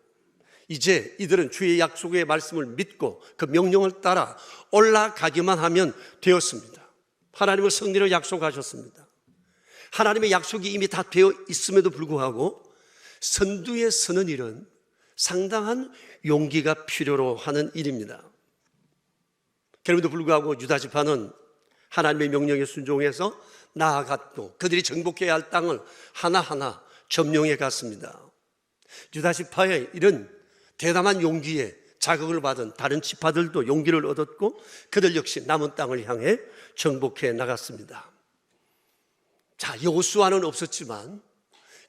이제 이들은 주의 약속의 말씀을 믿고 그 명령을 따라 올라가기만 하면 되었습니다. 하나님은 승리를 약속하셨습니다. 하나님의 약속이 이미 다 되어 있음에도 불구하고 선두에 서는 일은 상당한 용기가 필요로 하는 일입니다. 그럼에도 불구하고 유다지파는 하나님의 명령에 순종해서 나아갔고 그들이 정복해야 할 땅을 하나하나 점령해 갔습니다. 유다지파의 이런 대담한 용기에 자극을 받은 다른 지파들도 용기를 얻었고 그들 역시 남은 땅을 향해 정복해 나갔습니다. 자, 여호수아는 없었지만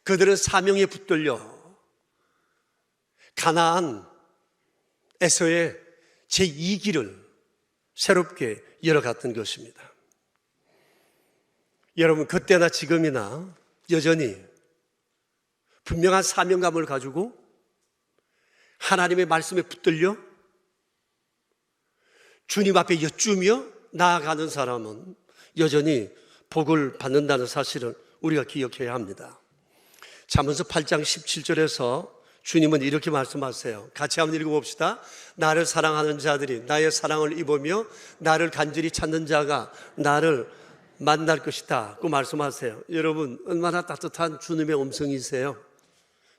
그들은 사명에 붙들려 가나안에서의 제2기를 새롭게 열어갔던 것입니다. 여러분, 그때나 지금이나 여전히 분명한 사명감을 가지고 하나님의 말씀에 붙들려 주님 앞에 여쭈며 나아가는 사람은 여전히 복을 받는다는 사실을 우리가 기억해야 합니다. 잠언서 8장 17절에서 주님은 이렇게 말씀하세요. 같이 한번 읽어봅시다. 나를 사랑하는 자들이 나의 사랑을 입으며 나를 간절히 찾는 자가 나를 만날 것이다 고 말씀하세요. 여러분, 얼마나 따뜻한 주님의 음성이세요.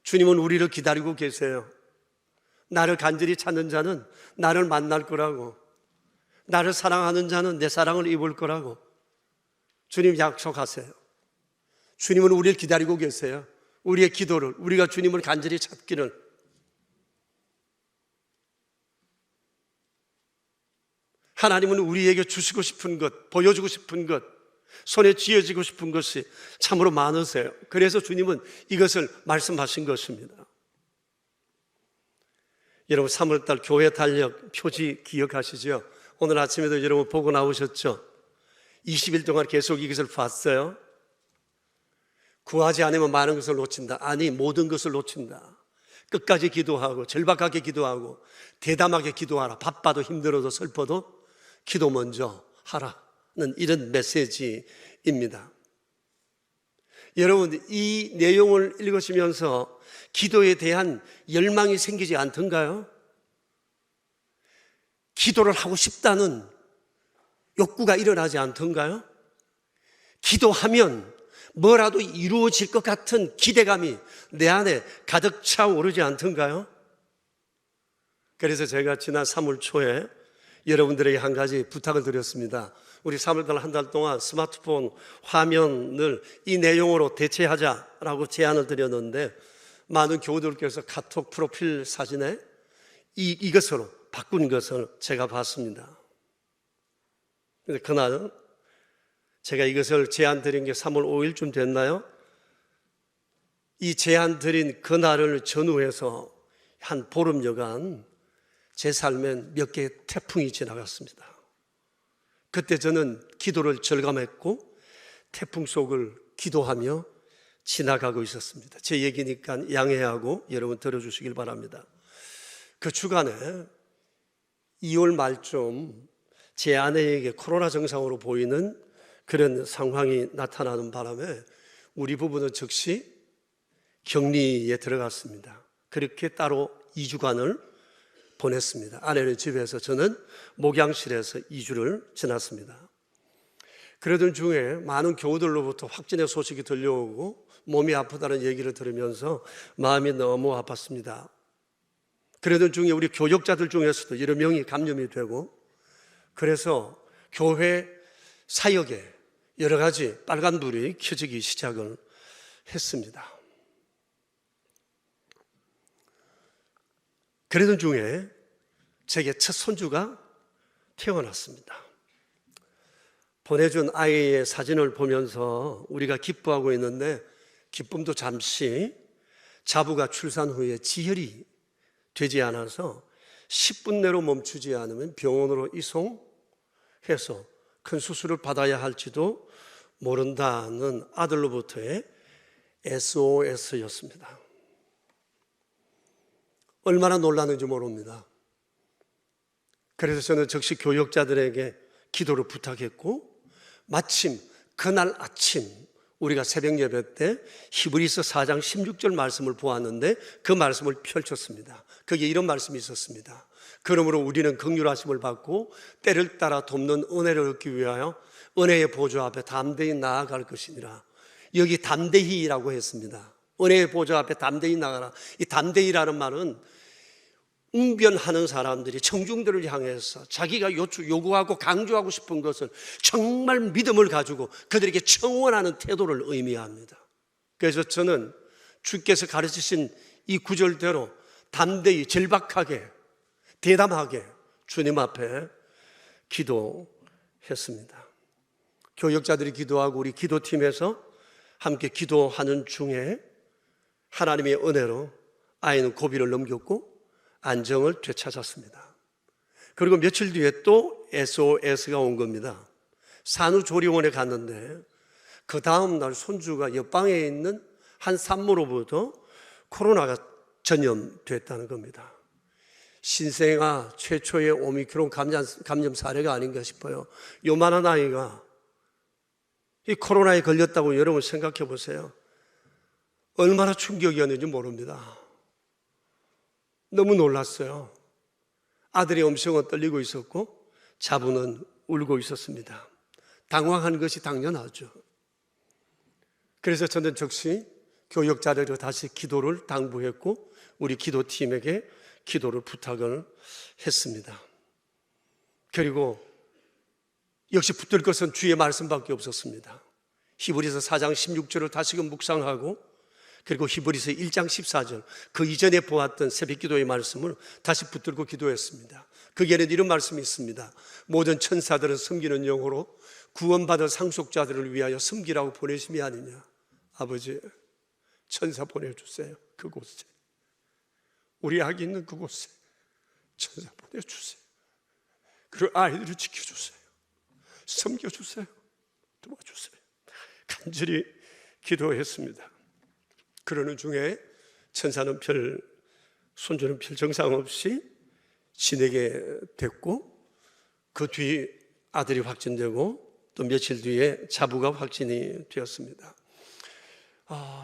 주님은 우리를 기다리고 계세요. 나를 간절히 찾는 자는 나를 만날 거라고, 나를 사랑하는 자는 내 사랑을 입을 거라고 주님 약속하세요. 주님은 우리를 기다리고 계세요. 우리의 기도를, 우리가 주님을 간절히 찾기를. 하나님은 우리에게 주시고 싶은 것, 보여주고 싶은 것, 손에 쥐어지고 싶은 것이 참으로 많으세요. 그래서 주님은 이것을 말씀하신 것입니다. 여러분, 3월달 교회 달력 표지 기억하시죠? 오늘 아침에도 여러분 보고 나오셨죠? 20일 동안 계속 이것을 봤어요. 구하지 않으면 많은 것을 놓친다. 아니, 모든 것을 놓친다. 끝까지 기도하고 절박하게 기도하고 대담하게 기도하라. 바빠도 힘들어도 슬퍼도 기도 먼저 하라는 이런 메시지입니다. 여러분, 이 내용을 읽으시면서 기도에 대한 열망이 생기지 않던가요? 기도를 하고 싶다는 욕구가 일어나지 않던가요? 기도하면 뭐라도 이루어질 것 같은 기대감이 내 안에 가득 차오르지 않던가요? 그래서 제가 지난 3월 초에 여러분들에게 한 가지 부탁을 드렸습니다. 우리 3월달 한 달 동안 스마트폰 화면을 이 내용으로 대체하자라고 제안을 드렸는데 많은 교우들께서 카톡 프로필 사진에 이것으로 바꾼 것을 제가 봤습니다. 그런데 그날은 제가 이것을 제안 드린 게 3월 5일쯤 됐나요? 이 제안 드린 그날을 전후해서 한 보름여간 제 삶엔 몇 개의 태풍이 지나갔습니다. 그때 저는 기도를 절감했고 태풍 속을 기도하며 지나가고 있었습니다. 제 얘기니까 양해하고 여러분 들어주시길 바랍니다. 그 주간에 2월 말쯤 제 아내에게 코로나 증상으로 보이는 그런 상황이 나타나는 바람에 우리 부부는 즉시 격리에 들어갔습니다. 그렇게 따로 2주간을 보냈습니다. 아내는 집에서, 저는 목양실에서 2주를 지났습니다. 그러던 중에 많은 교우들로부터 확진의 소식이 들려오고 몸이 아프다는 얘기를 들으면서 마음이 너무 아팠습니다. 그러던 중에 우리 교역자들 중에서도 여러 명이 감염이 되고, 그래서 교회 사역에 여러 가지 빨간불이 켜지기 시작을 했습니다. 그러던 중에 제게 첫 손주가 태어났습니다. 보내준 아이의 사진을 보면서 우리가 기뻐하고 있는데, 기쁨도 잠시, 자부가 출산 후에 지혈이 되지 않아서 10분 내로 멈추지 않으면 병원으로 이송해서 큰 수술을 받아야 할지도 모른다는 아들로부터의 SOS였습니다. 얼마나 놀랐는지 모릅니다. 그래서 저는 즉시 교역자들에게 기도를 부탁했고, 마침 그날 아침 우리가 새벽 예배 때 히브리서 4장 16절 말씀을 보았는데 그 말씀을 펼쳤습니다. 거기에 이런 말씀이 있었습니다. 그러므로 우리는 긍휼하심을 받고 때를 따라 돕는 은혜를 얻기 위하여 은혜의 보좌 앞에 담대히 나아갈 것이니라. 여기 담대히라고 했습니다. 은혜의 보좌 앞에 담대히 나가라. 이 담대히라는 말은 웅변하는 사람들이 청중들을 향해서 자기가 요구하고 강조하고 싶은 것을 정말 믿음을 가지고 그들에게 청원하는 태도를 의미합니다. 그래서 저는 주께서 가르치신 이 구절대로 담대히, 절박하게, 대담하게 주님 앞에 기도했습니다. 교역자들이 기도하고 우리 기도팀에서 함께 기도하는 중에 하나님의 은혜로 아이는 고비를 넘겼고 안정을 되찾았습니다. 그리고 며칠 뒤에 또 SOS가 온 겁니다. 산후조리원에 갔는데 그 다음 날 손주가 옆방에 있는 한 산모로부터 코로나가 전염됐다는 겁니다. 신생아 최초의 오미크론 감염 사례가 아닌가 싶어요. 요만한 아이가 이 코로나에 걸렸다고 여러분 생각해 보세요. 얼마나 충격이었는지 모릅니다. 너무 놀랐어요. 아들의 음성은 떨리고 있었고 자부는 울고 있었습니다. 당황한 것이 당연하죠. 그래서 저는 즉시 교역자료로 다시 기도를 당부했고 우리 기도팀에게 기도를 부탁을 했습니다. 그리고 역시 붙들 것은 주의 말씀밖에 없었습니다. 히브리서 4장 16절을 다시금 묵상하고 그리고 히브리서 1장 14절 그 이전에 보았던 새벽기도의 말씀을 다시 붙들고 기도했습니다. 거기에는 이런 말씀이 있습니다. 모든 천사들은 섬기는 영으로 구원받은 상속자들을 위하여 섬기라고 보내심이 아니냐. 아버지, 천사 보내주세요. 그곳에 우리 아기 있는 그곳에 천사 보내주세요. 그리고 아이들을 지켜주세요. 섬겨주세요. 도와주세요. 간절히 기도했습니다. 그러는 중에 천사는 손주는 별 증상 없이 지내게 됐고 그 뒤 아들이 확진되고 또 며칠 뒤에 자부가 확진이 되었습니다.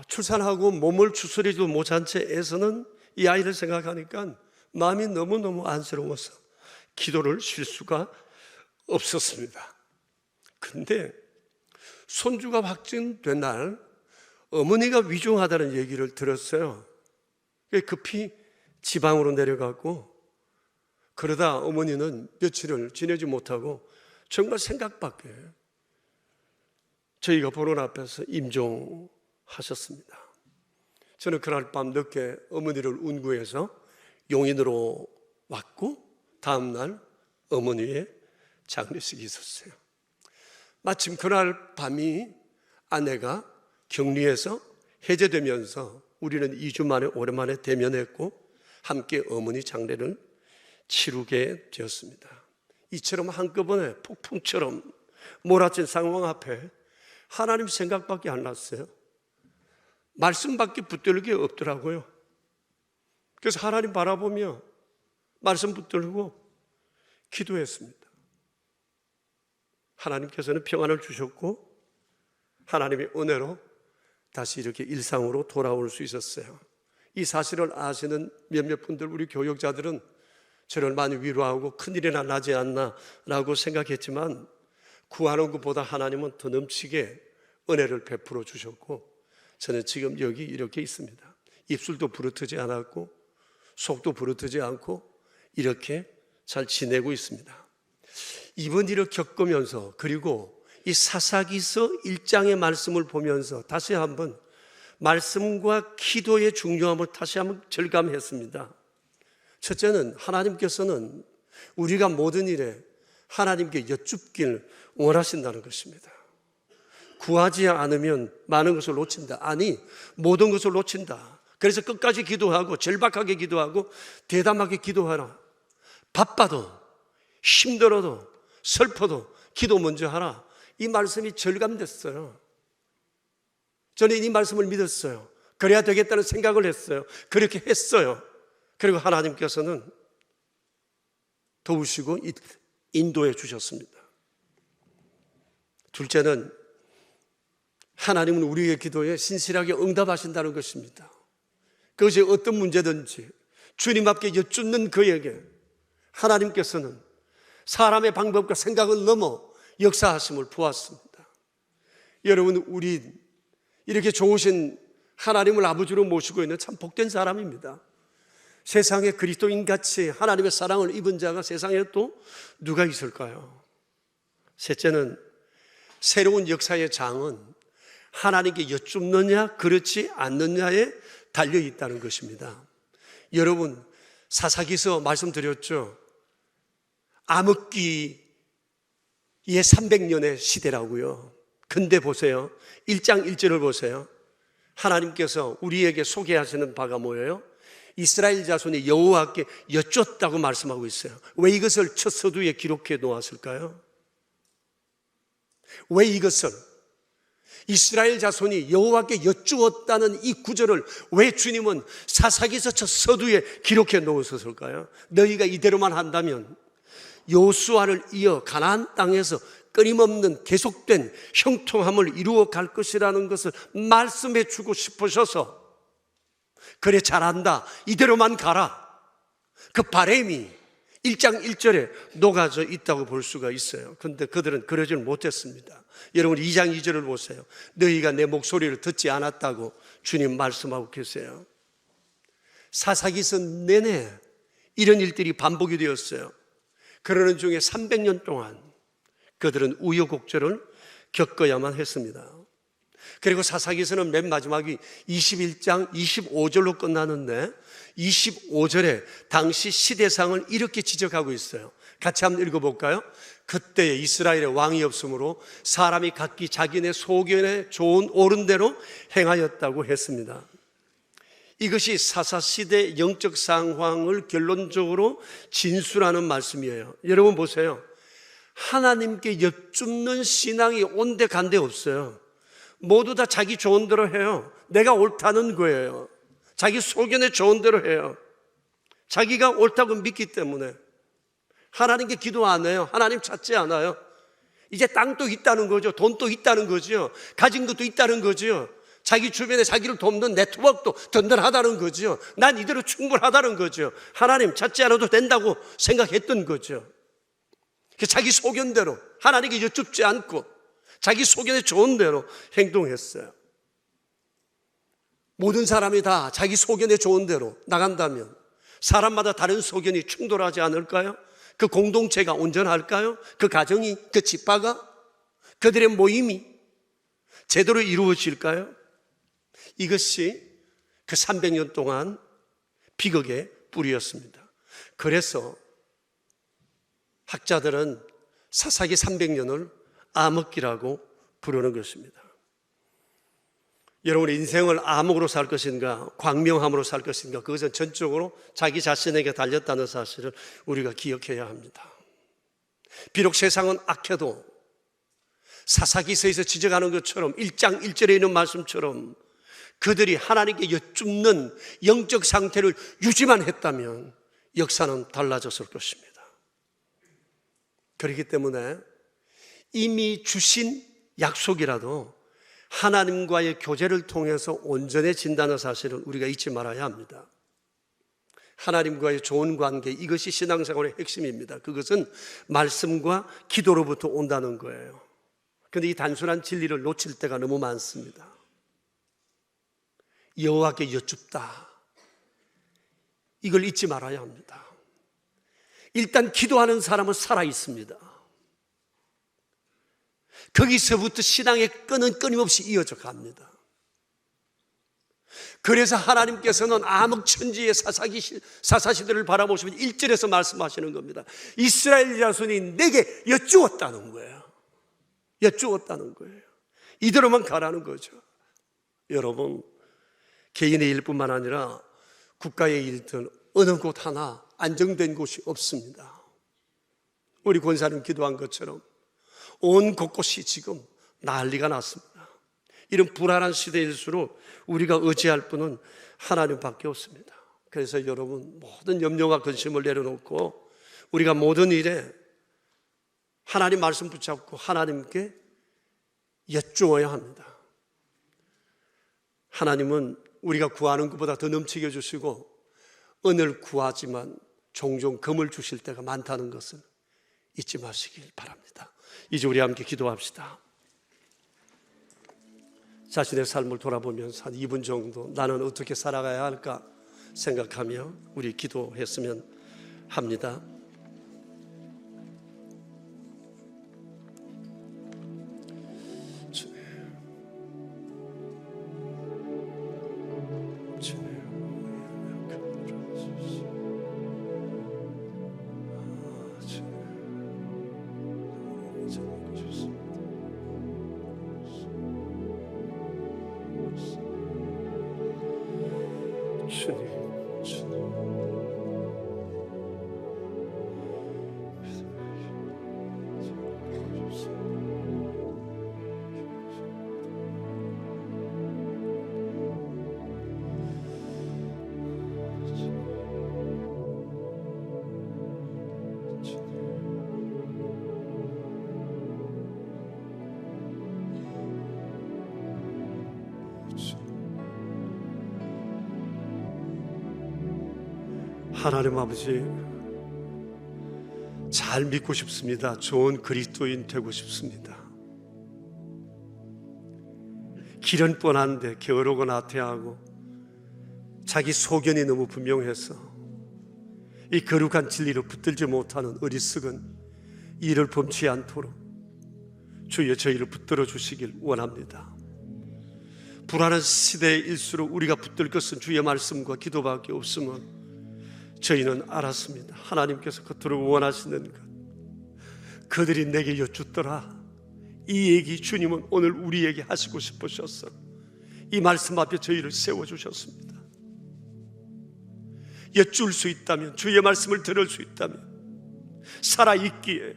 출산하고 몸을 추스리지도 못한 채 애서는 이 아이를 생각하니까 마음이 너무너무 안쓰러워서 기도를 쉴 수가 없었습니다. 그런데 손주가 확진된 날 어머니가 위중하다는 얘기를 들었어요. 급히 지방으로 내려갔고 그러다 어머니는 며칠을 지내지 못하고 정말 생각밖에 저희가 보는 앞에서 임종하셨습니다. 저는 그날 밤 늦게 어머니를 운구해서 용인으로 왔고 다음 날 어머니의 장례식이 있었어요. 마침 그날 밤이 아내가 격리해서 해제되면서 우리는 2주 만에 오랜만에 대면했고 함께 어머니 장례를 치르게 되었습니다. 이처럼 한꺼번에 폭풍처럼 몰아친 상황 앞에 하나님 생각밖에 안 났어요. 말씀밖에 붙들 게 없더라고요. 그래서 하나님 바라보며 말씀 붙들고 기도했습니다. 하나님께서는 평안을 주셨고 하나님의 은혜로 다시 이렇게 일상으로 돌아올 수 있었어요. 이 사실을 아시는 몇몇 분들 우리 교역자들은 저를 많이 위로하고 큰일이나 나지 않나라고 생각했지만 구하는 것보다 하나님은 더 넘치게 은혜를 베풀어 주셨고 저는 지금 여기 이렇게 있습니다. 입술도 부르트지 않았고 속도 부르트지 않고 이렇게 잘 지내고 있습니다. 이번 일을 겪으면서 그리고 이 사사기서 1장의 말씀을 보면서 다시 한번 말씀과 기도의 중요함을 다시 한번 절감했습니다. 첫째는 하나님께서는 우리가 모든 일에 하나님께 여쭙길 원하신다는 것입니다. 구하지 않으면 많은 것을 놓친다. 아니, 모든 것을 놓친다. 그래서 끝까지 기도하고 절박하게 기도하고 대담하게 기도하라. 바빠도 힘들어도 슬퍼도 기도 먼저 하라. 이 말씀이 절감됐어요. 저는 이 말씀을 믿었어요. 그래야 되겠다는 생각을 했어요. 그렇게 했어요. 그리고 하나님께서는 도우시고 인도해 주셨습니다. 둘째는 하나님은 우리의 기도에 신실하게 응답하신다는 것입니다. 그것이 어떤 문제든지 주님 앞에 여쭙는 그에게 하나님께서는 사람의 방법과 생각을 넘어 역사하심을 보았습니다. 여러분, 우리 이렇게 좋으신 하나님을 아버지로 모시고 있는 참 복된 사람입니다. 세상에 그리스도인같이 하나님의 사랑을 입은 자가 세상에 또 누가 있을까요? 셋째는 새로운 역사의 장은 하나님께 여쭙느냐 그렇지 않느냐에 달려 있다는 것입니다. 여러분, 사사기서 말씀드렸죠. 암흑기의 300년의 시대라고요. 근데 보세요. 1장 1절을 보세요. 하나님께서 우리에게 소개하시는 바가 뭐예요? 이스라엘 자손이 여호와께 여쭙다고 말씀하고 있어요. 왜 이것을 첫 서두에 기록해 놓았을까요? 왜 이것을 이스라엘 자손이 여호와께 여쭈었다는 이 구절을 왜 주님은 사사기서 첫 서두에 기록해 놓으셨을까요? 너희가 이대로만 한다면 여호수아를 이어 가나안 땅에서 끊임없는 계속된 형통함을 이루어 갈 것이라는 것을 말씀해 주고 싶으셔서 그래 잘한다 이대로만 가라 그 바람이 1장 1절에 녹아져 있다고 볼 수가 있어요. 그런데 그들은 그러질 못했습니다. 여러분 2장 2절을 보세요. 너희가 내 목소리를 듣지 않았다고 주님 말씀하고 계세요. 사사기서 내내 이런 일들이 반복이 되었어요. 그러는 중에 300년 동안 그들은 우여곡절을 겪어야만 했습니다. 그리고 사사기서는 맨 마지막이 21장 25절로 끝나는데 25절에 당시 시대상을 이렇게 지적하고 있어요. 같이 한번 읽어볼까요? 그때 이스라엘에 왕이 없으므로 사람이 각기 자기네 소견에 좋은 옳은 대로 행하였다고 했습니다. 이것이 사사시대 영적 상황을 결론적으로 진술하는 말씀이에요. 여러분 보세요. 하나님께 여쭙는 신앙이 온데간데 없어요. 모두 다 자기 좋은 대로 해요. 내가 옳다는 거예요. 자기 소견에 좋은 대로 해요. 자기가 옳다고 믿기 때문에 하나님께 기도 안 해요. 하나님 찾지 않아요. 이제 땅도 있다는 거죠. 돈도 있다는 거죠. 가진 것도 있다는 거죠. 자기 주변에 자기를 돕는 네트워크도 든든하다는 거죠. 난 이대로 충분하다는 거죠. 하나님 찾지 않아도 된다고 생각했던 거죠. 자기 소견대로 하나님께 여쭙지 않고 자기 소견에 좋은 대로 행동했어요. 모든 사람이 다 자기 소견에 좋은 대로 나간다면 사람마다 다른 소견이 충돌하지 않을까요? 그 공동체가 온전할까요? 그 가정이, 그 집화가, 그들의 모임이 제대로 이루어질까요? 이것이 그 300년 동안 비극의 뿌리였습니다. 그래서 학자들은 사사기 300년을 암흑기라고 부르는 것입니다. 여러분 인생을 암흑으로 살 것인가 광명함으로 살 것인가 그것은 전적으로 자기 자신에게 달렸다는 사실을 우리가 기억해야 합니다. 비록 세상은 악해도 사사기서에서 지적하는 것처럼 1장 1절에 있는 말씀처럼 그들이 하나님께 여쭙는 영적 상태를 유지만 했다면 역사는 달라졌을 것입니다. 그렇기 때문에 이미 주신 약속이라도 하나님과의 교제를 통해서 온전해진다는 사실을 우리가 잊지 말아야 합니다. 하나님과의 좋은 관계, 이것이 신앙생활의 핵심입니다. 그것은 말씀과 기도로부터 온다는 거예요. 그런데 이 단순한 진리를 놓칠 때가 너무 많습니다. 여호와께 여쭙다, 이걸 잊지 말아야 합니다. 일단 기도하는 사람은 살아있습니다. 거기서부터 신앙의 끈은 끊임없이 이어져 갑니다. 그래서 하나님께서는 암흑천지의 사사시대를 바라보시면 1절에서 말씀하시는 겁니다. 이스라엘 자손이 내게 여쭈었다는 거예요. 여쭈었다는 거예요. 이대로만 가라는 거죠. 여러분, 개인의 일뿐만 아니라 국가의 일들 어느 곳 하나 안정된 곳이 없습니다. 우리 권사님 기도한 것처럼 온 곳곳이 지금 난리가 났습니다. 이런 불안한 시대일수록 우리가 의지할 분은 하나님밖에 없습니다. 그래서 여러분, 모든 염려와 근심을 내려놓고 우리가 모든 일에 하나님 말씀 붙잡고 하나님께 여쭈어야 합니다. 하나님은 우리가 구하는 것보다 더 넘치게 주시고 은을 구하지만 종종 금을 주실 때가 많다는 것을 잊지 마시길 바랍니다. 이제 우리 함께 기도합시다. 자신의 삶을 돌아보면서 한 2분 정도 나는 어떻게 살아가야 할까 생각하며 우리 기도했으면 합니다. 하나님 아버지, 잘 믿고 싶습니다. 좋은 그리스도인 되고 싶습니다. 길은 뻔한데 게으르고 나태하고 자기 소견이 너무 분명해서 이 거룩한 진리로 붙들지 못하는 어리석은 이를 범치 않도록 주여 저희를 붙들어 주시길 원합니다. 불안한 시대일수록 우리가 붙들 것은 주의 말씀과 기도밖에 없음을 저희는 알았습니다. 하나님께서 겉으로 원하시는 것, 그들이 내게 여쭙더라, 이 얘기 주님은 오늘 우리에게 하시고 싶으셔서 이 말씀 앞에 저희를 세워주셨습니다. 여쭐 수 있다면, 주의 말씀을 들을 수 있다면 살아있기에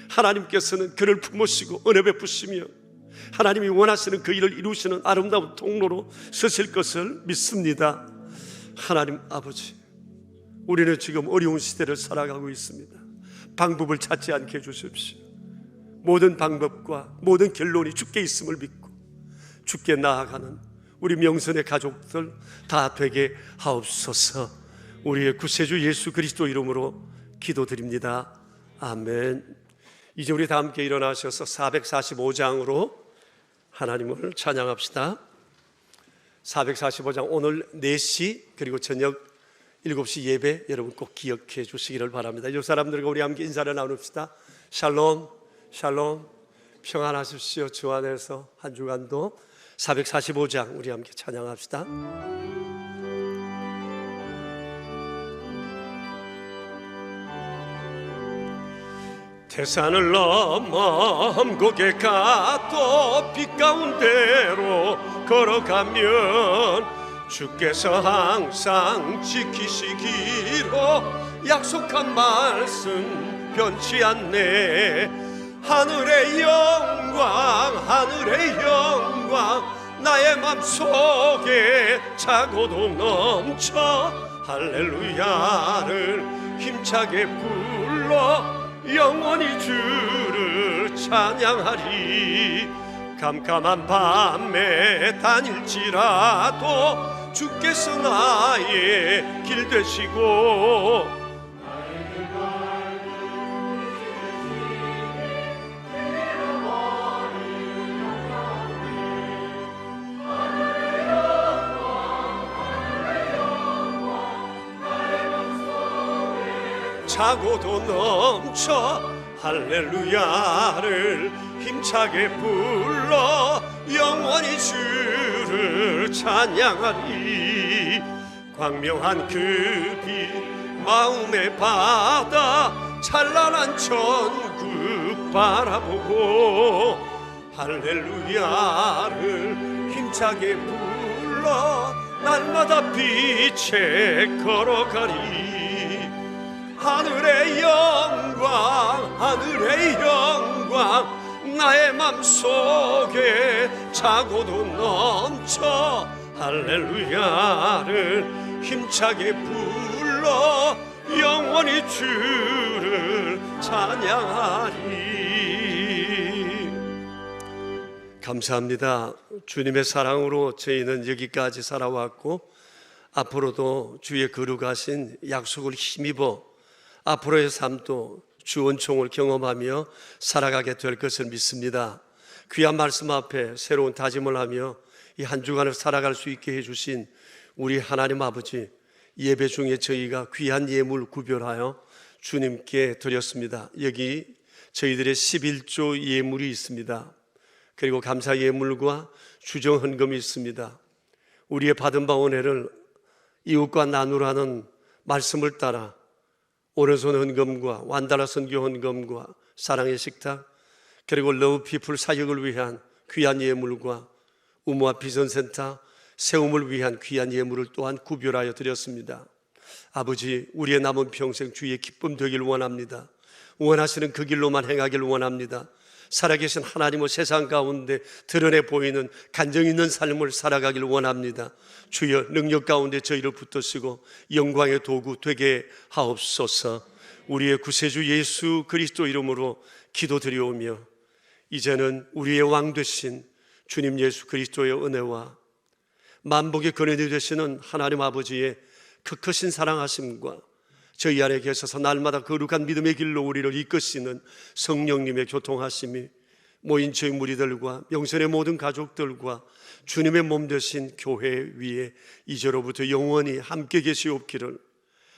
하나님께서는 그를 품으시고 은혜 베푸시며 하나님이 원하시는 그 일을 이루시는 아름다운 통로로 서실 것을 믿습니다. 하나님 아버지, 우리는 지금 어려운 시대를 살아가고 있습니다. 방법을 찾지 않게 해주십시오. 모든 방법과 모든 결론이 주께 있음을 믿고 주께 나아가는 우리 명선의 가족들 다 되게 하옵소서. 우리의 구세주 예수 그리스도 이름으로 기도드립니다. 아멘. 이제 우리 다 함께 일어나셔서 445장으로 하나님을 찬양합시다. 445장 오늘 4시 그리고 저녁 7시 예배 여러분 꼭 기억해 주시기를 바랍니다. 이 사람들과 우리 함께 인사를 나눕시다. 샬롬, 샬롬, 평안하십시오. 주 안에서 한 주간도 445장 우리 함께 찬양합시다. 태산을 넘어 험곡에 가도 빛 가운데로 걸어가면 주께서 항상 지키시기로 약속한 말씀 변치 않네. 하늘의 영광, 하늘의 영광 나의 맘속에 차고도 넘쳐 할렐루야를 힘차게 불러 영원히 주를 찬양하리. 캄캄한 밤에 다닐지라도 주께서 나의 길 되시고 차고도 넘쳐 할렐루야를 힘차게 불러 영원히 주를 찬양하리. 광명한 그 빛 마음의 바다 찬란한 천국 바라보고 할렐루야를 힘차게 불러 날마다 빛에 걸어가리. 하늘의 영광 하늘의 영광 나의 맘속에 차고도 넘쳐 할렐루야를 힘차게 불러 영원히 주를 찬양하리. 감사합니다. 주님의 사랑으로 저희는 여기까지 살아왔고 앞으로도 주의 거룩하신 약속을 힘입어 앞으로의 삶도 주 은총을 경험하며 살아가게 될 것을 믿습니다. 귀한 말씀 앞에 새로운 다짐을 하며 이 한 주간을 살아갈 수 있게 해주신 우리 하나님 아버지, 예배 중에 저희가 귀한 예물 구별하여 주님께 드렸습니다. 여기 저희들의 11조 예물이 있습니다. 그리고 감사 예물과 주정 헌금이 있습니다. 우리의 받은 바 은혜를 이웃과 나누라는 말씀을 따라 오른손 헌금과 완달라 선교 헌금과 사랑의 식탁 그리고 러브피플 사역을 위한 귀한 예물과 우모와 비전센터 세움을 위한 귀한 예물을 또한 구별하여 드렸습니다. 아버지, 우리의 남은 평생 주의 기쁨 되길 원합니다. 원하시는 그 길로만 행하길 원합니다. 살아계신 하나님을 세상 가운데 드러내 보이는 간정 있는 삶을 살아가길 원합니다. 주여, 능력 가운데 저희를 붙드시고 영광의 도구 되게 하옵소서. 우리의 구세주 예수 그리스도 이름으로 기도드리오며 이제는 우리의 왕 되신 주님 예수 그리스도의 은혜와 만복의 근원이 되시는 하나님 아버지의 그 크신 사랑하심과 저희 안에 계셔서 날마다 거룩한 믿음의 길로 우리를 이끄시는 성령님의 교통하심이 모인 저희 무리들과 명선의 모든 가족들과 주님의 몸 되신 교회 위에 이제로부터 영원히 함께 계시옵기를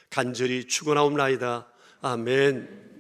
간절히 축원하옵나이다. 아멘.